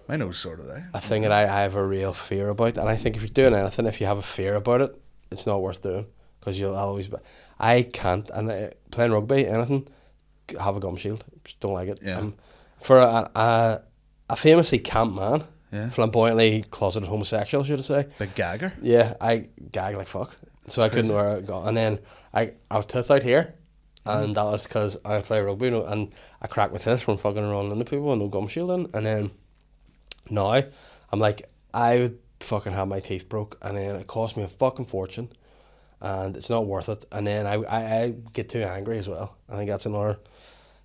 Speaker 3: my nose sorted out.
Speaker 1: A thing that I have a real fear about, and I think if you're doing anything, if you have a fear about it, it's not worth doing, because you'll always. I can't, and playing rugby, anything, have a gum shield. Just don't like it.
Speaker 3: Yeah.
Speaker 1: For a famously camp man, flamboyantly closeted homosexual, should I say?
Speaker 3: Big gagger.
Speaker 1: Yeah, I gag like fuck. So I couldn't wear a gum, and then I was tooth out here, and that was because I play rugby, and I cracked my teeth from fucking running into people with no gum shield in, and then now I'm like, I would fucking have my teeth broke, and then it cost me a fucking fortune, and it's not worth it. And then I get too angry as well. I think that's another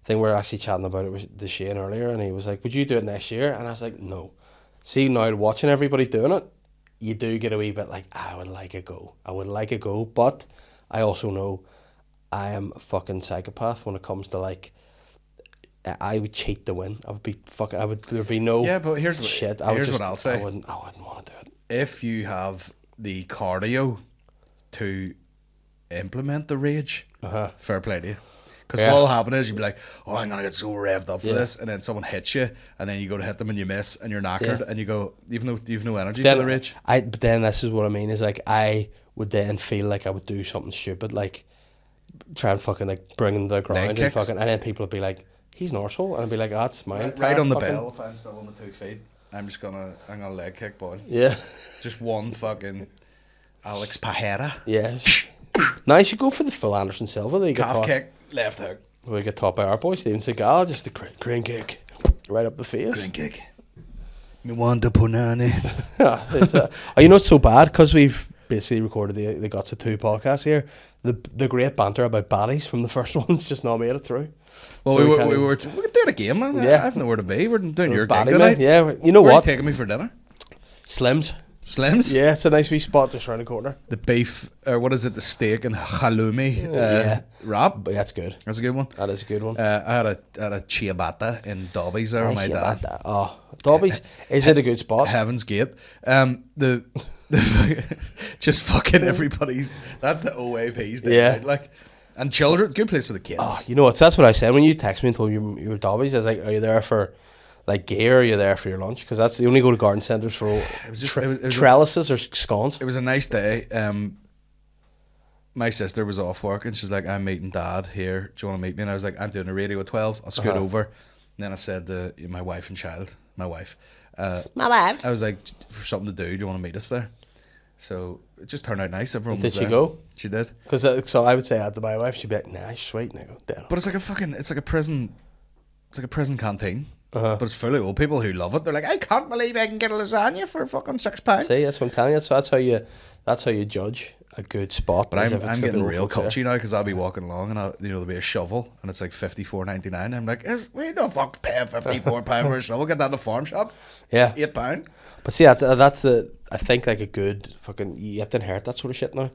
Speaker 1: thing. We were actually chatting about it with the Shane earlier, and he was like, "Would you do it next year?" And I was like, "No." See, now watching everybody doing it, you do get a wee bit like, I would like a go. But I also know I am a fucking psychopath when it comes to like, I would cheat to win. I would be fucking, there'd be no
Speaker 3: Yeah, but here's
Speaker 1: shit.
Speaker 3: what I'll say.
Speaker 1: I wouldn't want to do it.
Speaker 3: If you have the cardio to implement the rage, fair play to you. Because what'll happen is you'll be like, oh, I'm going to get so revved up for this. And then someone hits you, and then you go to hit them and you miss, and you're knackered, and you go, even though you've no energy for the rage.
Speaker 1: But then this is what I mean, is like, I would then feel like I would do something stupid, like try and fucking like bring him to the ground and fucking, and then people would be like, he's an arsehole, and I'd be like, that's mine.
Speaker 3: Right on the bell, if I'm still on the 2 feet, I'm gonna leg kick, boy.
Speaker 1: Yeah.
Speaker 3: Just one fucking Alex Pajera.
Speaker 1: Yeah. Now you should go for the full Anderson Silva. They
Speaker 3: Calf kick, left hook.
Speaker 1: We get top by our boy, Steven Seagal, just a crane kick. Right up the face.
Speaker 3: Crane kick. Me want the punani.
Speaker 1: You know it's so bad, because we've basically recorded the Guts of 2 podcast here. The great banter about baddies from the first one's just not made it through.
Speaker 3: Well, so we could do it again, man. Yeah. I have nowhere to be. We're doing your gig tonight.
Speaker 1: Yeah, you know
Speaker 3: Where
Speaker 1: what?
Speaker 3: Are you taking me for dinner?
Speaker 1: Slims.
Speaker 3: Yeah,
Speaker 1: it's a nice wee spot just around the corner.
Speaker 3: The beef, or what is it? The steak and halloumi wrap.
Speaker 1: But that's good.
Speaker 3: That's a good one.
Speaker 1: That is a good one.
Speaker 3: I had a ciabatta in Dobby's there with my dad.
Speaker 1: Oh, Dobby's. Is it a good spot?
Speaker 3: Heaven's Gate. The just fucking everybody's. That's the OAP's day.
Speaker 1: Yeah.
Speaker 3: Right? Like, and children, good place for the kids.
Speaker 1: Oh, you know what? That's what I said when you texted me and told me you were Dobby's. I was like, are you there for like gear, or are you there for your lunch? Because that's, you only go to garden centres for it was just, it was trellises or scones.
Speaker 3: It was a nice day. My sister was off work and she's like, I'm meeting Dad here. Do you want to meet me? And I was like, I'm doing a radio at 12. I'll scoot over. And then I said to my wife and child, my wife. I was like, for something to do you want to meet us there? So it just turned out nice. Everyone was
Speaker 1: there. Did she go?
Speaker 3: She did.
Speaker 1: Because so I would say that to my wife. She'd be like, nah, she's sweet. And I go, damn.
Speaker 3: But it's like a prison canteen. But it's full of old people who love it. They're like, I can't believe I can get a lasagna for fucking £6.
Speaker 1: See, that's what I'm telling you. So that's how you judge a good spot.
Speaker 3: But I'm getting real culty now, because I'll be walking along and there'll be a shovel and it's like $54.99. I'm like, we the fuck paying £54 for a shovel? Get that in a farm shop.
Speaker 1: Yeah,
Speaker 3: £8.
Speaker 1: But see, that's the, I think, like a good fucking, you have to inherit that sort of shit now.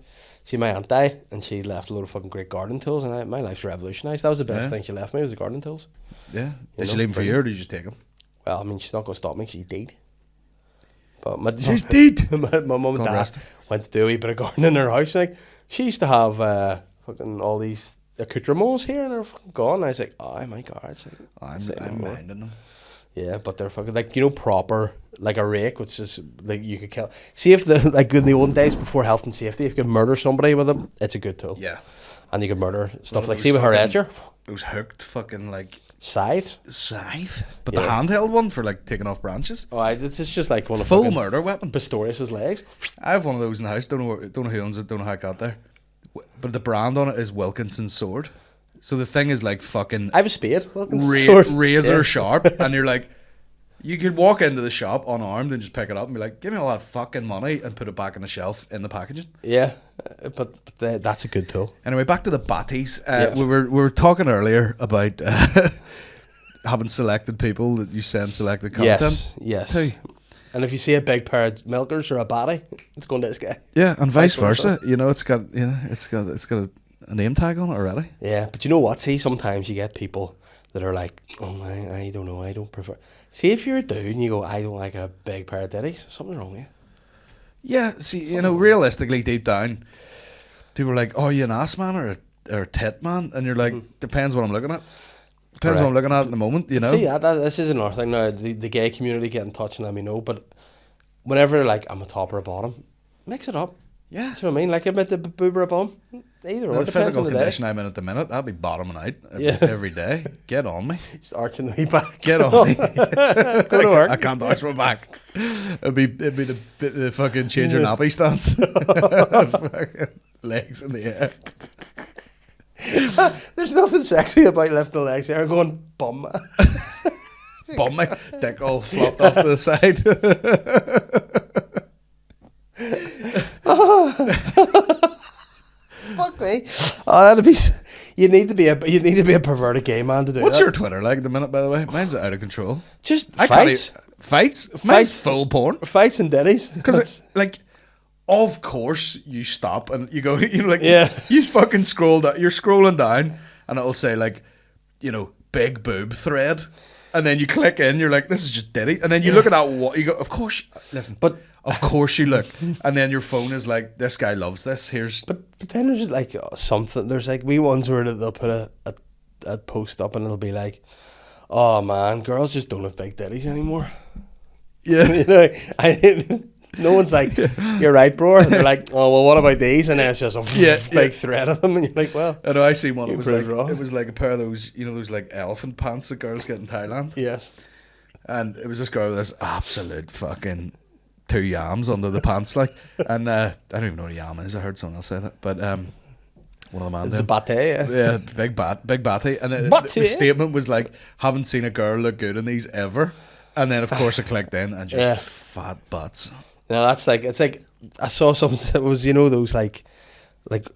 Speaker 1: See, my aunt died and she left a load of fucking great gardening tools, and my life's revolutionised. That was the best thing she left me, was the gardening tools.
Speaker 3: Yeah. Did she leave them for you, or did you just take them?
Speaker 1: Well, I mean, she's not going to stop me. She did. But
Speaker 3: she's dead.
Speaker 1: My mum and dad went to do a wee bit of gardening in her house. Like, she used to have fucking all these accoutrements here, and they're fucking gone. And I was like, oh my God. Like,
Speaker 3: I'm minding them.
Speaker 1: Yeah, but they're fucking, like, you know, proper, like a rake, which is like you could kill. See, if the, like in the old days before health and safety, if you could murder somebody with them, it's a good tool.
Speaker 3: Yeah.
Speaker 1: And you could murder stuff like, see with her edger.
Speaker 3: It was hooked fucking like
Speaker 1: Scythe.
Speaker 3: But the handheld one for like taking off branches.
Speaker 1: Oh, it's just like one of
Speaker 3: full murder weapon.
Speaker 1: Pistorius's legs.
Speaker 3: I have one of those in the house. Don't know who owns it. Don't know how it got there. But the brand on it is Wilkinson's sword. So the thing is like fucking.
Speaker 1: I have a spade. Wilkinson's sword.
Speaker 3: Razor sharp, and you're like, you could walk into the shop unarmed and just pick it up and be like, give me all that fucking money, and put it back on the shelf in the packaging.
Speaker 1: Yeah, but that's a good tool.
Speaker 3: Anyway, back to the batties. We were talking earlier about having selected people that you send selected content.
Speaker 1: Yes.
Speaker 3: To.
Speaker 1: And if you see a big pair of milkers or a batty, it's going to this guy.
Speaker 3: Yeah, and vice versa. You know, it's got a name tag on it already.
Speaker 1: Yeah, but you know what? See, sometimes you get people that are like, oh, I don't know, I don't prefer. See, if you're a dude and you go, I don't like a big pair of titties, something's wrong with you.
Speaker 3: Yeah, see, you know, realistically, deep down, people are like, oh, are you an ass man or a tit man? And you're like, depends what I'm looking at. Depends what I'm looking at the moment, you know.
Speaker 1: See, this is another thing now. The gay community get in touch and let me know. But whenever they're like, I'm a top or a bottom, mix it up.
Speaker 3: Yeah.
Speaker 1: Do you know what I mean? Like, admit the boob or a bum. Either or.
Speaker 3: The physical condition I'm in at the minute, I'll be bottoming out every day. Get on me.
Speaker 1: Just arching the wee back.
Speaker 3: Get on me.
Speaker 1: Go to work.
Speaker 3: I can't arch my back. It'd be the fucking change your nappy stance. Legs in the air.
Speaker 1: There's nothing sexy about lifting the legs there and going, bum.
Speaker 3: Bum me. Dick all flopped off to the side.
Speaker 1: Fuck me. Oh, that'd be. you need to be a perverted gay man to do
Speaker 3: What's
Speaker 1: that.
Speaker 3: your Twitter like at the minute, by the way? Mine's out of control.
Speaker 1: Just
Speaker 3: I
Speaker 1: fights,
Speaker 3: can't fights? Mine's full porn.
Speaker 1: fights and ditties.
Speaker 3: Because, like, of course you stop and you go, you know, like,
Speaker 1: Yeah.
Speaker 3: you fucking scroll down, you're scrolling down and it'll say, like, you know, big boob thread. And then you click in, you're like, this is just ditty. And then you look at that, you go, of course, listen,
Speaker 1: But-
Speaker 3: of course you look. And then your phone is like, this guy loves this. Here's.
Speaker 1: But then there's like something. There's like wee ones where they'll put a post up and it'll be like, "Oh man, girls just don't have big ditties anymore."
Speaker 3: Yeah.
Speaker 1: You know, no one's like, "You're right, bro." And they're like, "Oh well, what about these?" And then it's just a big thread of them, and you're like, "Well."
Speaker 3: I know, I seen one.
Speaker 1: You
Speaker 3: It was
Speaker 1: proved
Speaker 3: like
Speaker 1: wrong.
Speaker 3: it was like a pair of those, you know, those like elephant pants that girls get in Thailand.
Speaker 1: Yes.
Speaker 3: And it was this girl with this absolute fucking 2 yams under the pants, like. And I don't even know what a yam is. I heard someone else say that, but one of the man.
Speaker 1: It's a bate.
Speaker 3: Yeah, big batty. And the statement was like, "Haven't seen a girl look good in these ever." And then of course I clicked in and just fat butts.
Speaker 1: No, that's like, it's like, I saw something that was, you know, those like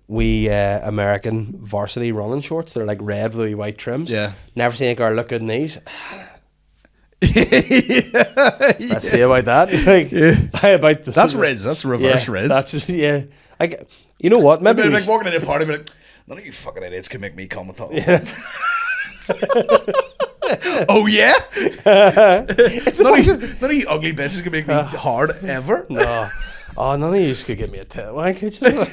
Speaker 1: wee American varsity running shorts. They're like red with wee white trims.
Speaker 3: Yeah.
Speaker 1: Never seen a girl look good in these. Let's see about that. Like,
Speaker 3: That's Riz. That's reverse Riz.
Speaker 1: That's Like, you know what? Maybe
Speaker 3: Maybe
Speaker 1: we
Speaker 3: like walking into a party, and be like, none of you fucking idiots can make me come at all. Oh yeah? none of you ugly bitches can make me hard ever.
Speaker 1: No. Oh, none of you could give me a tit wank, could you?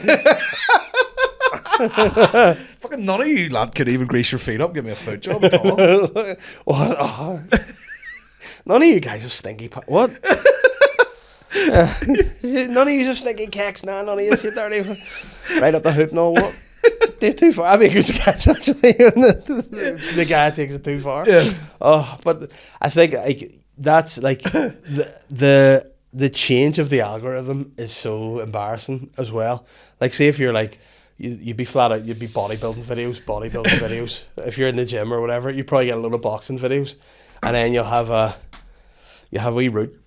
Speaker 3: Fucking none of you lad could even grease your feet up, give me a foot job at all.
Speaker 1: What? Oh. None of you guys have stinky what? None of you have stinky cakes now. None of you are dirty. Right up the hoop. No, what? They're too far. That'd be a good sketch actually. The guy takes it too far.
Speaker 3: Yeah.
Speaker 1: Oh, but I think like that's like the change of the algorithm is so embarrassing as well. Like, say if you're like, you'd be flat out, you'd be bodybuilding videos. If you're in the gym or whatever, you probably get a load of boxing videos, and then you'll have a wee route,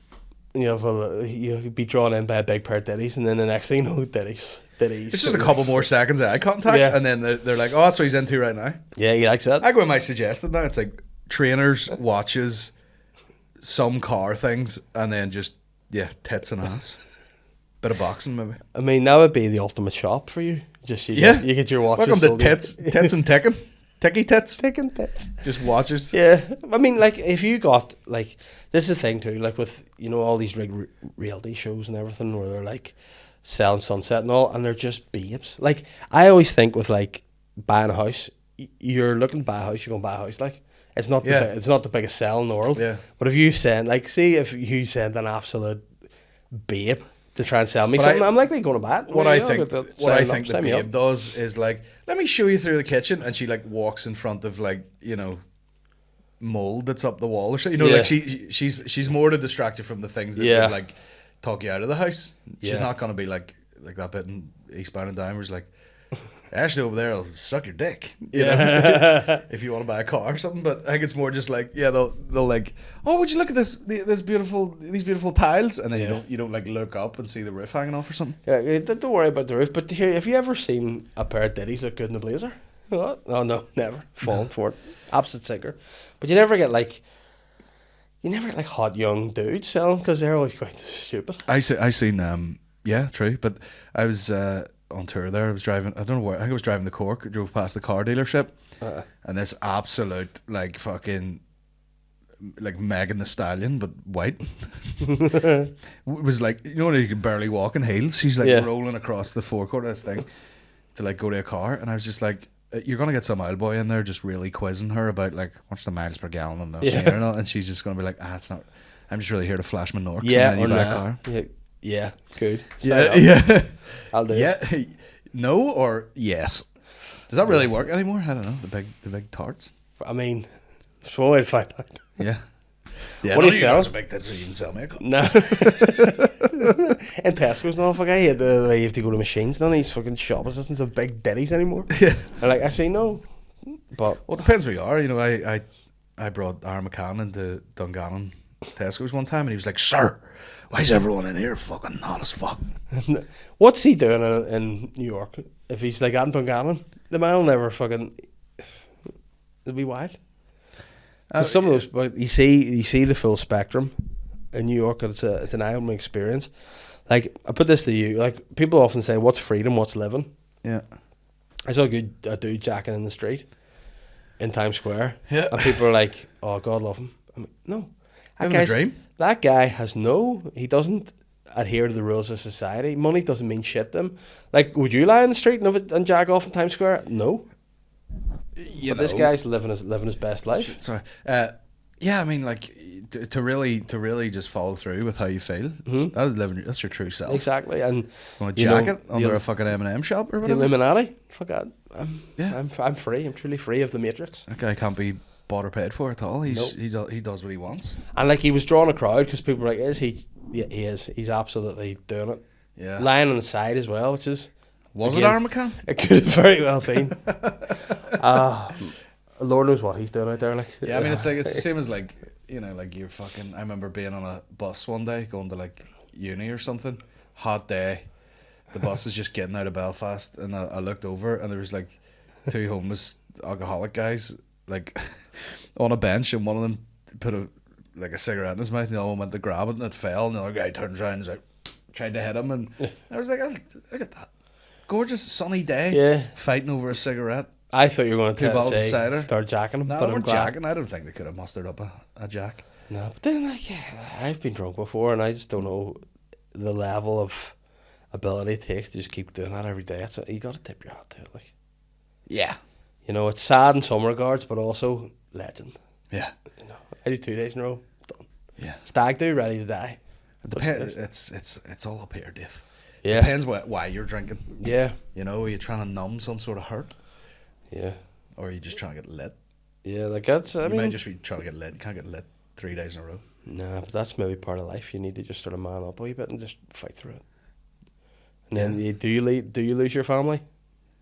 Speaker 1: and you'll be drawn in by a big pair of ditties, and then the next thing you know, ditties.
Speaker 3: It's just a couple more seconds of eye contact, and then they're like, "Oh, that's what he's into right now."
Speaker 1: Yeah, he likes that.
Speaker 3: I go in my suggested now. It's like trainers, watches, some car things, and then just tits and ass. Bit of boxing maybe.
Speaker 1: I mean, that would be the ultimate shop for you. Just you get your watches.
Speaker 3: Welcome to tits and ticking. Ticky tits.
Speaker 1: Ticking tits.
Speaker 3: Just watches.
Speaker 1: Yeah. I mean, like, if you got, like, this is the thing too, like with, you know, all these reality shows and everything where they're like selling Sunset and all, and they're just babes. Like, I always think with like buying a house, you're looking to buy a house, you're going to buy a house. Like, it's not the biggest sell in the world.
Speaker 3: Yeah.
Speaker 1: But if you send, like, see if you send an absolute babe to try and sell me something, I'm likely going to buy it.
Speaker 3: What I think the babe does is like, let me show you through the kitchen, and she like walks in front of like, you know, mold that's up the wall or something. You know, like she's more to distract you from the things that would like talk you out of the house. She's not gonna be like that bit in Eastbound and Down where it's like, Ashley over there will suck your dick, you know, if you want to buy a car or something. But I think it's more just like, they'll like, oh, would you look at these beautiful tiles, and then you don't like look up and see the roof hanging off or something.
Speaker 1: Yeah, don't worry about the roof. But here, have you ever seen a pair of ditties look good in a blazer? What? Oh no, never. Fallen for it, absolute sinker. But you never get like hot young dudes selling because they're always quite stupid.
Speaker 3: I seen true. But I was on tour there. I was driving. I don't know where. I think I was driving to Cork. I drove past the car dealership, and this absolute like fucking like Megan the Stallion, but white. Was like, you know, when you can barely walk in heels. She's like rolling across the forecourt of this thing to like go to a car, and I was just like, you're gonna get some old boy in there just really quizzing her about like what's the miles per gallon and and she's just gonna be like, it's not. I'm just really here to flash my norks.
Speaker 1: Yeah,
Speaker 3: and then you buy a car.
Speaker 1: Yeah, good.
Speaker 3: Yeah.
Speaker 1: I'll do it.
Speaker 3: Yeah, no or yes. Does that really work anymore? I don't know. The big tarts.
Speaker 1: I mean, it's one way to find out.
Speaker 3: Yeah.
Speaker 1: What do you sell?
Speaker 3: A big tits, so you can sell me a cup.
Speaker 1: No. In Tesco's, no, fuck, I hate the way you have to go to machines. None of these fucking shop assistants have big ditties anymore.
Speaker 3: Yeah.
Speaker 1: And like, I say no. But
Speaker 3: well, it depends where you are. You know, I brought Aaron McCann into Dungannon Tesco's one time, and he was like, "Sir, why is everyone in here fucking hot as fuck?"
Speaker 1: what's he doing in New York? If he's like at Dungannon, The man will never fucking. It'll be wild. 'Cause some of those, but you see the full spectrum in New York, and it's an eye-opening experience. Like, I put this to you, like, people often say, what's freedom, what's living?
Speaker 3: Yeah.
Speaker 1: I saw a dude jacking in the street in Times Square,
Speaker 3: Yeah.
Speaker 1: and people are like, "Oh, God love him." I'm like, no,
Speaker 3: Living a dream.
Speaker 1: That guy he doesn't adhere to the rules of society. Money doesn't mean shit to him. Like, would you lie in the street and jack off in Times Square? No. But this guy's living his best life.
Speaker 3: Sorry. Yeah, I mean, like, to really just follow through with how you feel. That is living. That's your true self.
Speaker 1: Exactly, and
Speaker 3: You want a jacket under a fucking M&M shop or
Speaker 1: the
Speaker 3: whatever?
Speaker 1: Illuminati. Fuck that.
Speaker 3: Yeah.
Speaker 1: I'm free. I'm truly free of the Matrix.
Speaker 3: That guy can't be bought or paid for at all. He does what he wants.
Speaker 1: And like, he was drawing a crowd because people were like, "Is he?" Yeah, he is. He's absolutely doing it.
Speaker 3: Yeah.
Speaker 1: Lying on the side as well, which is
Speaker 3: Was
Speaker 1: again,
Speaker 3: it Aaron McCann?
Speaker 1: It could have very well been. Lord knows what he's doing out there. Like,
Speaker 3: Yeah, I mean, it's the same as like, you know, like you're fucking. I remember being on a bus one day going to like uni or something. Hot day. The bus is just getting out of Belfast, and I looked over, and there was like 2 homeless alcoholic guys like on a bench, and one of them put a cigarette in his mouth, and the other one went to grab it, and it fell, and the other guy turns around and is like, tried to hit him, and I was like, oh, look at that gorgeous sunny day,
Speaker 1: Yeah.
Speaker 3: fighting over a cigarette.
Speaker 1: I thought you were going
Speaker 3: 2 bottles of
Speaker 1: say
Speaker 3: cider.
Speaker 1: start jacking him.
Speaker 3: No,
Speaker 1: but
Speaker 3: we're
Speaker 1: I'm glad.
Speaker 3: jacking. I don't think they could have mustered up a jack.
Speaker 1: No, but then like, I've been drunk before, and I just don't know the level of ability it takes to just keep doing that every day. You got to tip your hat to it. Like,
Speaker 3: Yeah.
Speaker 1: you know, it's sad in some regards, but also legend.
Speaker 3: Yeah.
Speaker 1: You know, I do 2 days in a row. Done.
Speaker 3: Yeah.
Speaker 1: Stag do, ready to die.
Speaker 3: It depends. It's all up here, Dave.
Speaker 1: Yeah.
Speaker 3: Depends why you're drinking.
Speaker 1: Yeah.
Speaker 3: You know, are you trying to numb some sort of hurt,
Speaker 1: Yeah.
Speaker 3: or are you just trying to get lit?
Speaker 1: Yeah, like that's. I
Speaker 3: You
Speaker 1: mean,
Speaker 3: might just be trying to get lit. You can't get lit 3 days in a row.
Speaker 1: nah, but that's maybe part of life. You need to just sort of man up a wee bit and just fight through it. And then do you lose your family?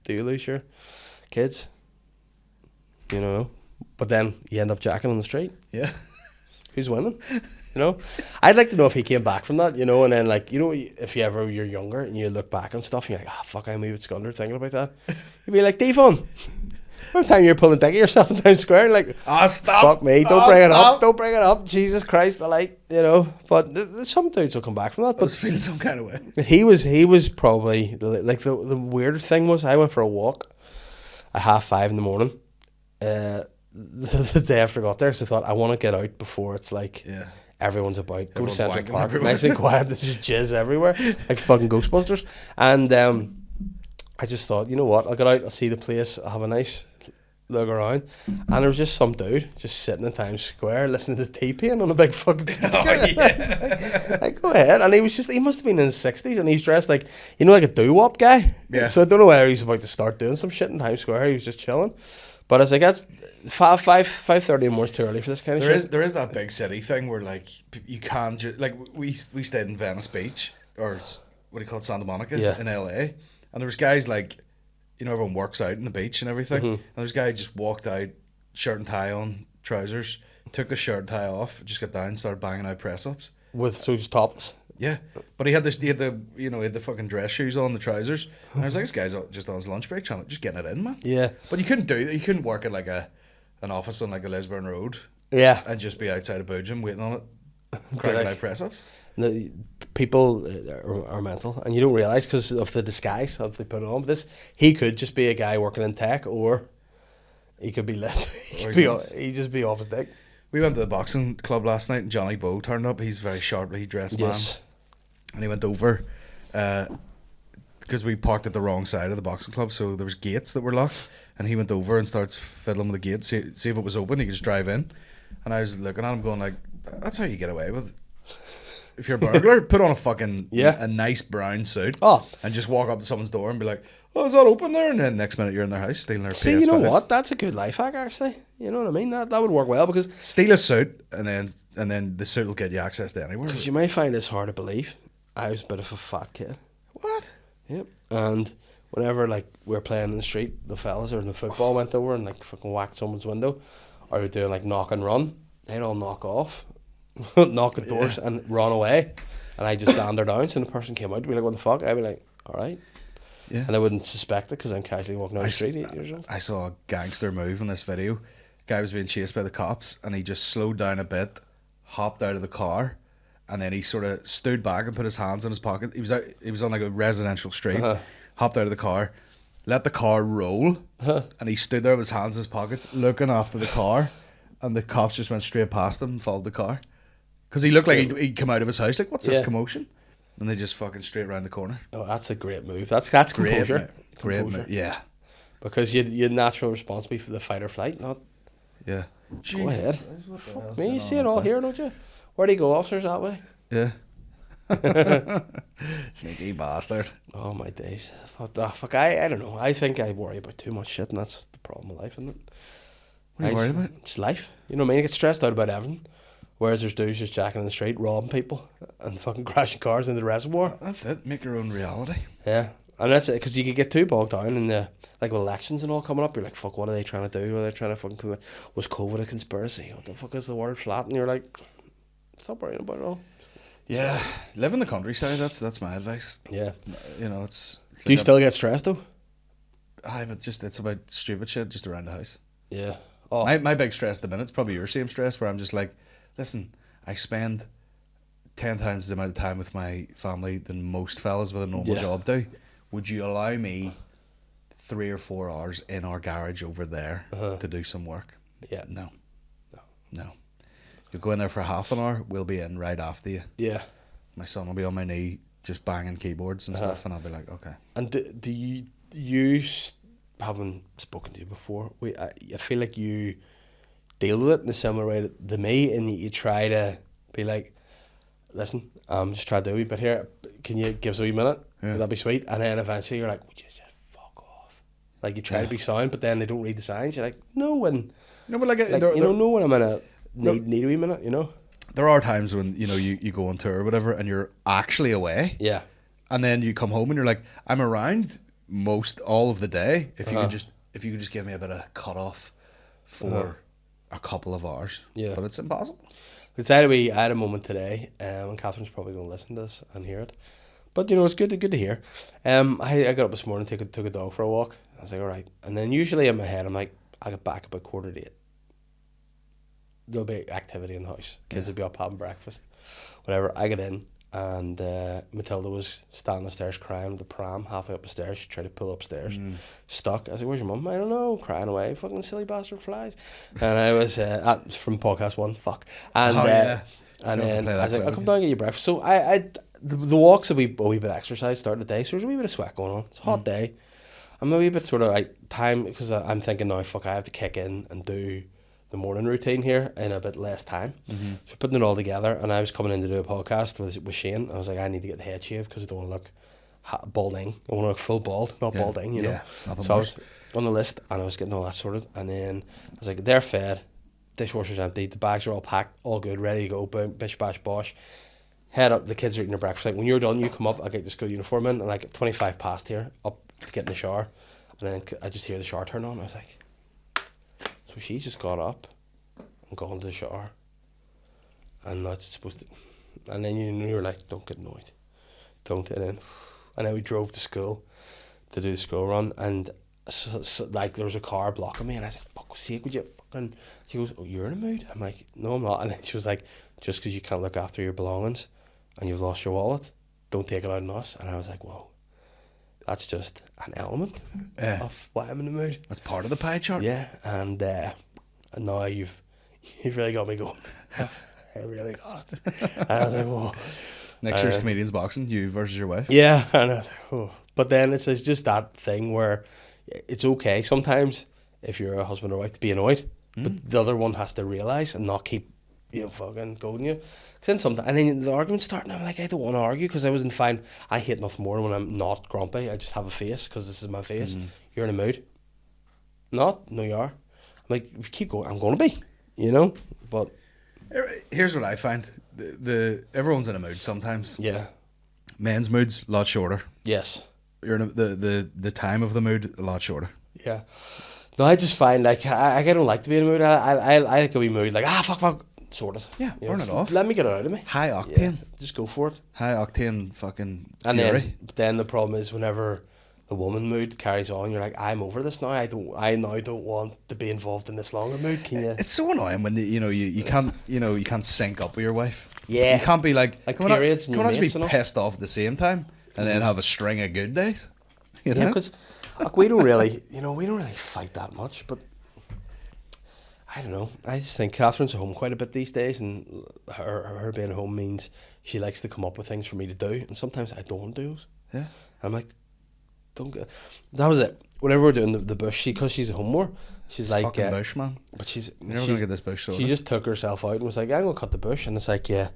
Speaker 1: Do you lose your kids? You know, but then you end up jacking on the street.
Speaker 3: Yeah.
Speaker 1: Who's winning? You know, I'd like to know if he came back from that. You know, and then like, you know, if you're younger and you look back on stuff, and you're like, ah, fuck, I'm a wee bit scunder thinking about that. You'd be like, Devon, every time you're pulling dick at yourself in Times Square, like,
Speaker 3: Stop.
Speaker 1: fuck me, don't
Speaker 3: Oh,
Speaker 1: bring it
Speaker 3: stop.
Speaker 1: up, don't bring it up. Jesus Christ, the light, you know. But some dudes will come back from that.
Speaker 3: I was
Speaker 1: But
Speaker 3: feeling some kind of way.
Speaker 1: he was probably the weirder thing was I went for a walk at 5:30 in the morning. The day after I got there, because I thought I want to get out before it's like
Speaker 3: Yeah.
Speaker 1: everyone's about. Go to
Speaker 3: Everyone's
Speaker 1: Central
Speaker 3: wanking
Speaker 1: Park,
Speaker 3: everywhere.
Speaker 1: nice and quiet. There's just jizz everywhere, like fucking Ghostbusters. And I just thought, you know what? I'll get out. I'll see the place. I'll have a nice look around. And there was just some dude just sitting in Times Square listening to T-Pain on a big fucking speaker.
Speaker 3: Oh, yes.
Speaker 1: Like, go ahead. And he must have been in his 60s, and he's dressed like, you know, like a doo-wop guy.
Speaker 3: Yeah.
Speaker 1: So I don't know whether he's about to start doing some shit in Times Square. He was just chilling. But I was like, that's 5:30 in the morning is too early for this kind of shit.
Speaker 3: There is that big city thing where like you can just like we stayed in Venice Beach, or what do you call it, Santa Monica,
Speaker 1: Yeah.
Speaker 3: in LA, and there was guys like, you know, everyone works out in the beach and everything, and there's a guy just walked out, shirt and tie on, trousers, took the shirt and tie off, just got down, started banging out press ups.
Speaker 1: So just topless.
Speaker 3: Yeah, but he had the fucking dress shoes on, the trousers, and I was like, this guy's just on his lunch break, just getting it in, man.
Speaker 1: Yeah.
Speaker 3: But you couldn't do that. You couldn't work at like an office on like a Lisburn Road
Speaker 1: Yeah.
Speaker 3: and just be outside of Boojum waiting on it, cracking
Speaker 1: like-
Speaker 3: out press ups.
Speaker 1: The people are mental, and you don't realise because of the disguise that they put on. But he could just be a guy working in tech, or he could be lit. He'd just be off his dick.
Speaker 3: We went to the boxing club last night, and Johnny Bow turned up. He's a very sharply dressed man,
Speaker 1: Yes.
Speaker 3: and he went over because we parked at the wrong side of the boxing club, so there was gates that were locked, and he went over and starts fiddling with the gate, see if it was open. He could just drive in, and I was looking at him going like, that's how you get away with. If you're a burglar, put on a fucking a nice brown suit, and just walk up to someone's door and be like, "Oh, is that open there?" And then next minute you're in their house stealing their
Speaker 1: See,
Speaker 3: PS5.
Speaker 1: you know what? That's a good life hack, actually. You know what I mean? That would work well because
Speaker 3: Steal a suit, and then the suit will get you access to anywhere.
Speaker 1: you might find this hard to believe. I was a bit of a fat kid.
Speaker 3: What?
Speaker 1: Yep. And whenever like we were playing in the street, the fellas or the football went over and like fucking whacked someone's window, or were doing like knock and run, they'd all knock off, knock at doors and run away, and I just stand there down. So the person came out to be like, "What the fuck?" I'd be like, "All right."
Speaker 3: Yeah.
Speaker 1: And I wouldn't suspect it because I'm casually walking down the street 8 years old.
Speaker 3: I saw a gangster move in this video. Guy was being chased by the cops, and he just slowed down a bit, hopped out of the car, and then he sort of stood back and put his hands in his pocket. He was on like a residential street, hopped out of the car, let the car roll, and he stood there with his hands in his pockets, looking after the car, and the cops just went straight past him and followed the car. Because he looked like he'd come out of his house, like, what's this commotion? And they just fucking straight around the corner.
Speaker 1: Oh, that's a great move. That's composure.
Speaker 3: Great
Speaker 1: Composure.
Speaker 3: move. Yeah.
Speaker 1: Because your natural response be for the fight or flight, not...
Speaker 3: Yeah.
Speaker 1: Go ahead. Fuck me, you see it all here, don't you? Where do you go, officers, that way?
Speaker 3: Yeah. Sneaky bastard.
Speaker 1: Oh, my days. Fuck, I don't know. I think I worry about too much shit, and that's the problem with life, isn't it?
Speaker 3: What are you worried about?
Speaker 1: It's life. You know what I mean? I get stressed out about everything. Whereas there's dudes just jacking in the street, robbing people, and fucking crashing cars into the reservoir.
Speaker 3: That's it. Make your own reality.
Speaker 1: Yeah. And that's it, because you could get too bogged down in the, like, with elections and all coming up. You're like, fuck, what are they trying to do? What are they trying to fucking commit? Was COVID a conspiracy? What the fuck is the word flat? And you're like, stop worrying about it all.
Speaker 3: Yeah, live in the countryside. That's my advice.
Speaker 1: Yeah.
Speaker 3: You know, it's
Speaker 1: Do you still get stressed though?
Speaker 3: but just it's about stupid shit just around the house.
Speaker 1: Yeah. Oh.
Speaker 3: My big stress at the minute's probably your same stress, where I'm just like, listen, I spend 10 times the amount of time with my family than most fellas with a normal job do. Would you allow me 3 or 4 hours in our garage over there to do some work?
Speaker 1: Yeah.
Speaker 3: No. You'll go in there for half an hour, we'll be in right after you.
Speaker 1: Yeah.
Speaker 3: My son will be on my knee just banging keyboards and stuff, and I'll be like, okay.
Speaker 1: And do you having spoken to you before, I feel like you deal with it in a similar way to me, and you try to be like, listen, I'm just trying to do a wee bit here. Can you give us a wee minute?
Speaker 3: Yeah.
Speaker 1: That'd be sweet. And then eventually you're like, would you just fuck off? Like you try to be sound, but then they don't read the signs. You're like, no, when
Speaker 3: No, but like,
Speaker 1: know when I'm in a need a wee minute, you know?
Speaker 3: there are times when, you know, you go on tour or whatever and you're actually away.
Speaker 1: Yeah.
Speaker 3: And then you come home and you're like, I'm around most all of the day. If you could just give me a bit of cut off for a couple of hours.
Speaker 1: Yeah.
Speaker 3: But it's impossible.
Speaker 1: I had a moment today, and Catherine's probably going to listen to this and hear it. But, you know, it's good to hear. I got up this morning, took a dog for a walk. I was like, all right. And then usually in my head, I'm like, I get back about 7:45. There'll be activity in the house. Kids will be up having breakfast. Whatever. I get in, and Matilda was standing upstairs crying with the pram halfway up the stairs. She tried to pull upstairs. Stuck. I was like, where's your mum? I don't know. Crying away. Fucking silly bastard flies. And I was, from podcast 1, fuck. And, and then I was like, I'll come down and get you breakfast. So the walk's a wee bit exercise starting the day, so there's a wee bit of sweat going on. It's a hot day. I'm a wee bit sort of like time, because I'm thinking now, fuck, I have to kick in and do the morning routine here in a bit less time. So putting it all together, and I was coming in to do a podcast with Shane. I was like, I need to get the head shaved because I don't want to look balding. I want to look full bald, not balding, you know. So I was on the list, and I was getting all that sorted, and then I was like, they're fed, dishwasher's empty, the bags are all packed, all good, ready to go, boom, bish bash bosh. Head up, the kids are eating their breakfast. Like, when you're done, you come up, I get the school uniform in, and like 25 past here, up to get in the shower, and then I just hear the shower turn on. I was like, so she's just got up and gone to the shower, and that's supposed to, and then you're like, don't get annoyed, don't get in. And then we drove to school to do the school run, and so, like, there was a car blocking me, and I was like, fuck's sake, would you fucking, she goes, oh, you're in a mood? I'm like, no, I'm not. And then she was like, just because you can't look after your belongings and you've lost your wallet, don't take it out on us. And I was like, whoa, that's just an element of why I'm in the mood.
Speaker 3: That's part of the pie chart.
Speaker 1: Yeah, and now you've really got me going. I really got it. And I was like, whoa.
Speaker 3: Next year's Comedians Boxing, you versus your wife.
Speaker 1: Yeah, and I was like, oh. But then it's just that thing where it's okay sometimes if you're a husband or wife to be annoyed, but the other one has to realise and not keep, you know, fucking goading you. Cause then sometimes, and then the argument's starting, I'm like, I don't want to argue because I wasn't fine. I hate nothing more when I'm not grumpy. I just have a face because this is my face. You're in a mood. Not? No, you are. I'm like, if you keep going, I'm going to be, you know? But
Speaker 3: Here's what I find. Everyone's in a mood sometimes.
Speaker 1: yeah.
Speaker 3: Men's mood's a lot shorter.
Speaker 1: Yes.
Speaker 3: You're in the time of the mood a lot shorter.
Speaker 1: Yeah. No, I just find, like, I don't like to be in a mood. I like a wee mood, like, fuck, sorted.
Speaker 3: Yeah,
Speaker 1: You
Speaker 3: burn
Speaker 1: know,
Speaker 3: it off.
Speaker 1: Let me get it out of me.
Speaker 3: High octane.
Speaker 1: Yeah, just go for it.
Speaker 3: High octane fucking
Speaker 1: And
Speaker 3: fury.
Speaker 1: then the problem is whenever the woman mood carries on. You're like, I'm over this now. I now don't want to be involved in this longer mood. Can you?
Speaker 3: It's so annoying when you can't sync up with your wife.
Speaker 1: Yeah.
Speaker 3: You can't be like
Speaker 1: periods and
Speaker 3: can
Speaker 1: your
Speaker 3: we
Speaker 1: mates
Speaker 3: be
Speaker 1: and all.
Speaker 3: pissed off at the same time and then have a string of good days. You know?
Speaker 1: Yeah, because we don't really, fight that much. But I don't know. I just think Catherine's home quite a bit these days, and her being home means she likes to come up with things for me to do, and sometimes I don't do those.
Speaker 3: Yeah.
Speaker 1: I'm like, that was it. Whenever we're doing the bush, because she's at home more, she's like,
Speaker 3: fucking bush, man.
Speaker 1: But
Speaker 3: You're never gonna get this bush sorted.
Speaker 1: She just took herself out and was like, I'm gonna cut the bush, and it's like, yeah,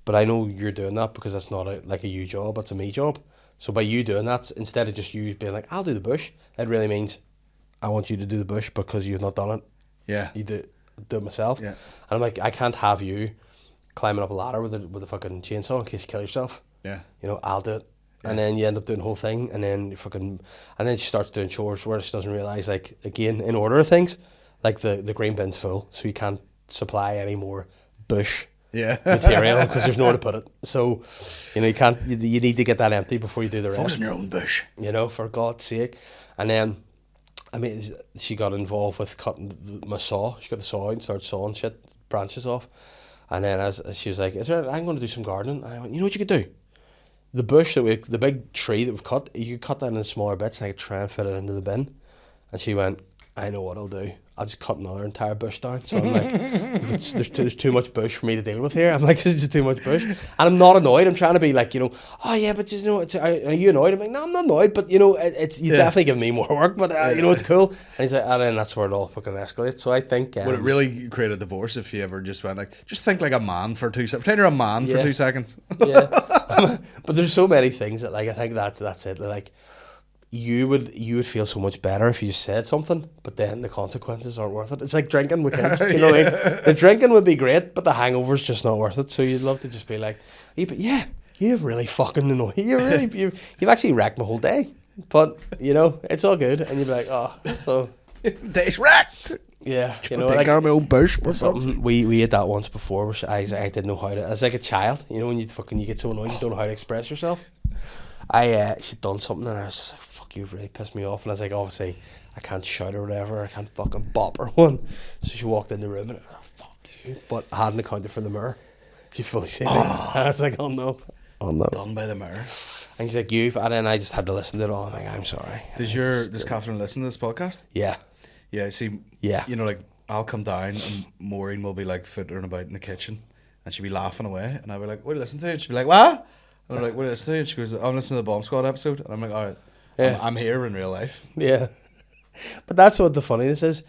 Speaker 1: but I know you're doing that because that's not a you job, it's a me job. So by you doing that, instead of just you being like, I'll do the bush, it really means I want you to do the bush because you've not done it.
Speaker 3: Yeah.
Speaker 1: You do it myself.
Speaker 3: Yeah.
Speaker 1: And I'm like, I can't have you climbing up a ladder with a fucking chainsaw in case you kill yourself.
Speaker 3: Yeah.
Speaker 1: I'll do it. And then you end up doing the whole thing, and then she starts doing chores where she doesn't realise, like, again, in order of things, like the green bin's full, so you can't supply any more bush material because there's nowhere to put it. So, you need to get that empty before you do the rest.
Speaker 3: Focus on your own bush.
Speaker 1: For God's sake. And then, she got involved with cutting my saw. She got the saw out and started sawing shit, branches off. And then as she was like, I'm going to do some gardening. And I went, you know what you could do? The bush the big tree that we've cut, you could cut that into smaller bits and I could try and fit it into the bin. And she went, I know what I'll do. I'll just cut another entire bush down. So I'm like, there's too much bush for me to deal with here. I'm like, this is just too much bush. And I'm not annoyed. I'm trying to be like, oh yeah, but are you annoyed? I'm like, no, I'm not annoyed, but you definitely give me more work, but it's cool. And he's like, and then that's where it all fucking escalates. So I think...
Speaker 3: would it really create a divorce if you ever just went like, just think like a man for 2 seconds. Pretend you're a man for 2 seconds.
Speaker 1: Yeah. But there's so many things that, like, I think that's it. Like, you would feel so much better if you said something, but then the consequences aren't worth it. It's like drinking with kids. The drinking would be great, but the hangover's just not worth it. So you'd love to just be like, you've really fucking annoyed. You've actually wrecked my whole day. But it's all good, and you'd be like, oh, so
Speaker 3: day's wrecked.
Speaker 1: Yeah,
Speaker 3: like my own bush or something.
Speaker 1: We had that once before, which I didn't know how to. As like a child, when you get so annoyed, you don't know how to express yourself. She'd done something, and I was just like, fuck, you've really pissed me off. And I was like, obviously, I can't shout or whatever. I can't fucking bop her one. So she walked in the room, and I was like, fuck you. But I hadn't accounted for the mirror. She fully seen me. And I was like, oh no.
Speaker 3: Done by the mirror.
Speaker 1: And she's like, and then I just had to listen to it all. I'm like, I'm sorry.
Speaker 3: Does Catherine listen to this podcast?
Speaker 1: Yeah.
Speaker 3: Yeah, see, like, I'll come down and Maureen will be like footering about in the kitchen and she'll be laughing away and I'll be like, what are you listening to? And she'll be like, what? And I'm like, what are you listening to? And she goes, I'm listening to the Bomb Squad episode. And I'm like, all right, I'm here in real life.
Speaker 1: Yeah. But that's what the funniness is.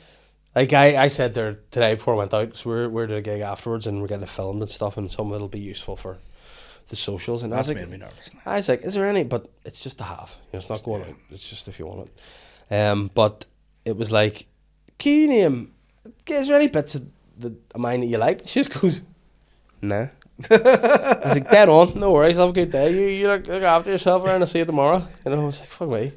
Speaker 1: Like, I said there today before I went out, so we're doing a gig afterwards and we're getting it filmed and stuff, and some of it'll be useful for the socials. And
Speaker 3: that's
Speaker 1: like,
Speaker 3: made me nervous now.
Speaker 1: I was like, is there any? But it's just to have. It's not going out. It's just if you want it. But it was like, can you name, is there any bits of mine that you like? She just goes, nah. I was like, dead on, no worries, have a good day. You look after yourself around, I'll see you tomorrow. I was like, fuck me.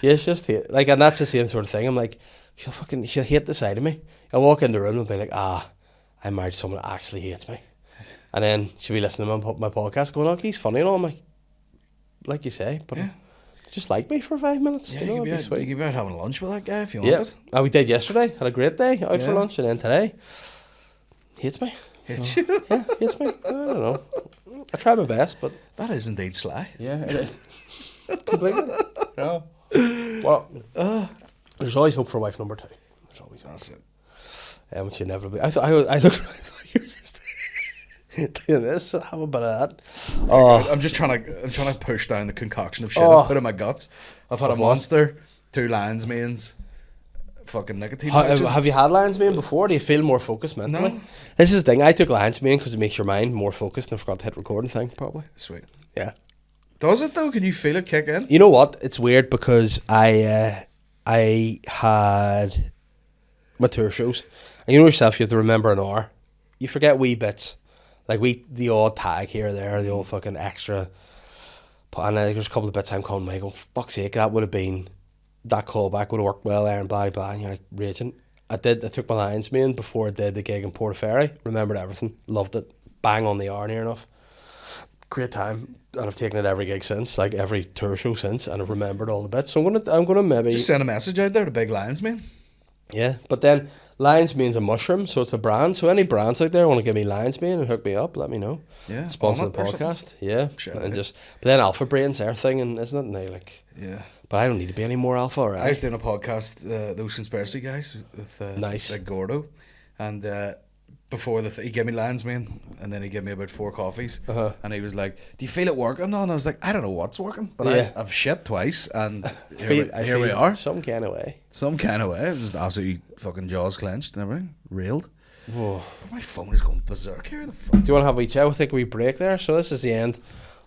Speaker 1: Yeah, it's just hate. Like, and that's the same sort of thing. I'm like, she'll hate the side of me. I'll walk in the room and be like, I married someone that actually hates me. And then she'll be listening to my podcast going, oh, he's funny and all. I'm like you say, but just like me for 5 minutes.
Speaker 3: Yeah, you could be out having lunch with that guy if you wanted.
Speaker 1: Yeah, we did yesterday. Had a great day out for lunch, and then today, hates me.
Speaker 3: Hates you?
Speaker 1: Yeah, hates me. I don't know. I try my best, but...
Speaker 3: That is indeed sly.
Speaker 1: Yeah, it is. Completely. Yeah. Well, there's always hope for wife number 2. There's always hope.
Speaker 3: That's it.
Speaker 1: Which inevitably... I thought you were just doing this. Have a bit of that.
Speaker 3: I'm trying to push down the concoction of shit I've put in my guts. I've had a monster, 2 lion's manes, fucking nicotine pouches.
Speaker 1: Have you had lion's mane before? Do you feel more focused mentally? No. This is the thing. I took lion's mane because it makes your mind more focused, and I forgot to hit record and thing, probably.
Speaker 3: Sweet.
Speaker 1: Yeah.
Speaker 3: Does it though? Can you feel it kick in?
Speaker 1: You know what? It's weird because I had my tour shows, and you know yourself, you have to remember an hour. You forget wee bits, like the odd tag here or there, the old fucking extra. And there's a couple of bits I'm calling me, going, for fuck's sake, that would have been, that callback would have worked well there, and blah blah. And you're like raging. I took my lion's mane before I did the gig in Portaferry. Remembered everything, loved it, bang on the hour near enough. Great time, and I've taken it every gig since, like every tour show since, and I've remembered all the bits. So I'm gonna maybe
Speaker 3: Just send a message out there to Big Lions, man.
Speaker 1: yeah. But then Lions means a mushroom, so it's a brand. So any brands out there want to give me Lions Mane and hook me up, let me know.
Speaker 3: Yeah,
Speaker 1: Sponsor
Speaker 3: on
Speaker 1: the
Speaker 3: it or something.
Speaker 1: podcast, yeah.
Speaker 3: Shout
Speaker 1: And
Speaker 3: out.
Speaker 1: just but then Alpha Brain's their thing, and isn't it? And they like,
Speaker 3: Yeah.
Speaker 1: but I don't need to be any more Alpha,
Speaker 3: I
Speaker 1: right?
Speaker 3: was doing a podcast, those conspiracy guys with
Speaker 1: Nice.
Speaker 3: like Gordo, and before he gave me Lions Mane, and then he gave me about 4 coffees, and he was like, "Do you feel it working?" And I was like, "I don't know what's working, but
Speaker 1: Yeah.
Speaker 3: I've shit twice, and
Speaker 1: I
Speaker 3: here we
Speaker 1: feel
Speaker 3: are,
Speaker 1: some kind of way.
Speaker 3: some kind of way." It was just absolutely fucking jaws clenched and everything, railed.
Speaker 1: Whoa.
Speaker 3: My phone is going berserk here. The fuck.
Speaker 1: Do you want to have a wee chat? We'll take a wee break there. So this is the end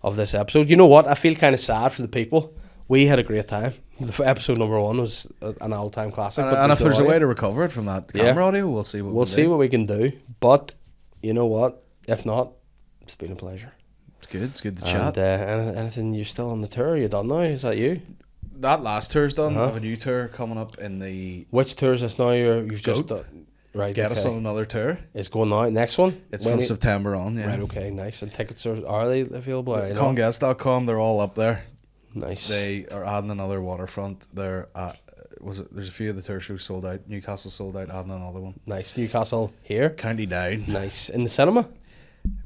Speaker 1: of this episode. You know what? I feel kind of sad for the people. We had a great time. Episode number 1 was an all-time classic. but
Speaker 3: And if there's a
Speaker 1: audio.
Speaker 3: way to recover it from that
Speaker 1: Yeah.
Speaker 3: camera audio, we'll see what
Speaker 1: We'll see what we can do. But you know what? If not, it's been a pleasure.
Speaker 3: It's good. It's good to
Speaker 1: And
Speaker 3: chat.
Speaker 1: anything, you're still on the tour? You done now? Is that you?
Speaker 3: That last tour's done.
Speaker 1: Uh-huh.
Speaker 3: I have a new tour coming up in the
Speaker 1: Which tour is this now? You've just
Speaker 3: Goat.
Speaker 1: done, right?
Speaker 3: Get Us
Speaker 1: okay.
Speaker 3: on another tour.
Speaker 1: It's going now. Next one.
Speaker 3: It's
Speaker 1: When
Speaker 3: from
Speaker 1: it-
Speaker 3: September on. Yeah.
Speaker 1: Right. Okay. Nice. And tickets are they available? Are they not?
Speaker 3: Conguest.com, they're all up there.
Speaker 1: Nice.
Speaker 3: They are adding another waterfront. They're there's a few of the tour shows sold out. Newcastle sold out, adding another one.
Speaker 1: Nice. Newcastle here.
Speaker 3: County Down.
Speaker 1: Nice. In the cinema.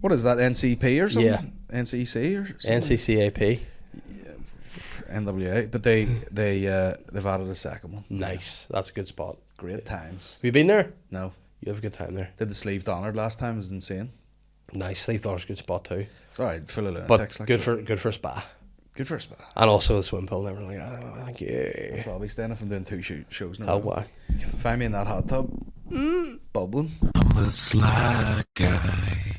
Speaker 3: What is that? NCP or something?
Speaker 1: Yeah.
Speaker 3: NCC or something?
Speaker 1: NCCAP.
Speaker 3: NWA. But they've added a second one.
Speaker 1: Nice. That's a good spot.
Speaker 3: Great times.
Speaker 1: Have you been there?
Speaker 3: No.
Speaker 1: You have a good time there.
Speaker 3: Did the Sleeve Donard last time, it was insane.
Speaker 1: Nice. Sleeve Daughter's a good spot too.
Speaker 3: It's alright, full of
Speaker 1: But
Speaker 3: lunatics. like
Speaker 1: good
Speaker 3: that.
Speaker 1: for spa.
Speaker 3: Good for a spa.
Speaker 1: And also the swim pool and everything. Oh, thank you.
Speaker 3: That's where I'll be staying if I'm doing 2 shows in a
Speaker 1: Oh,
Speaker 3: row.
Speaker 1: why?
Speaker 3: Find me in that hot tub, bubbling.
Speaker 2: I'm the sly guy.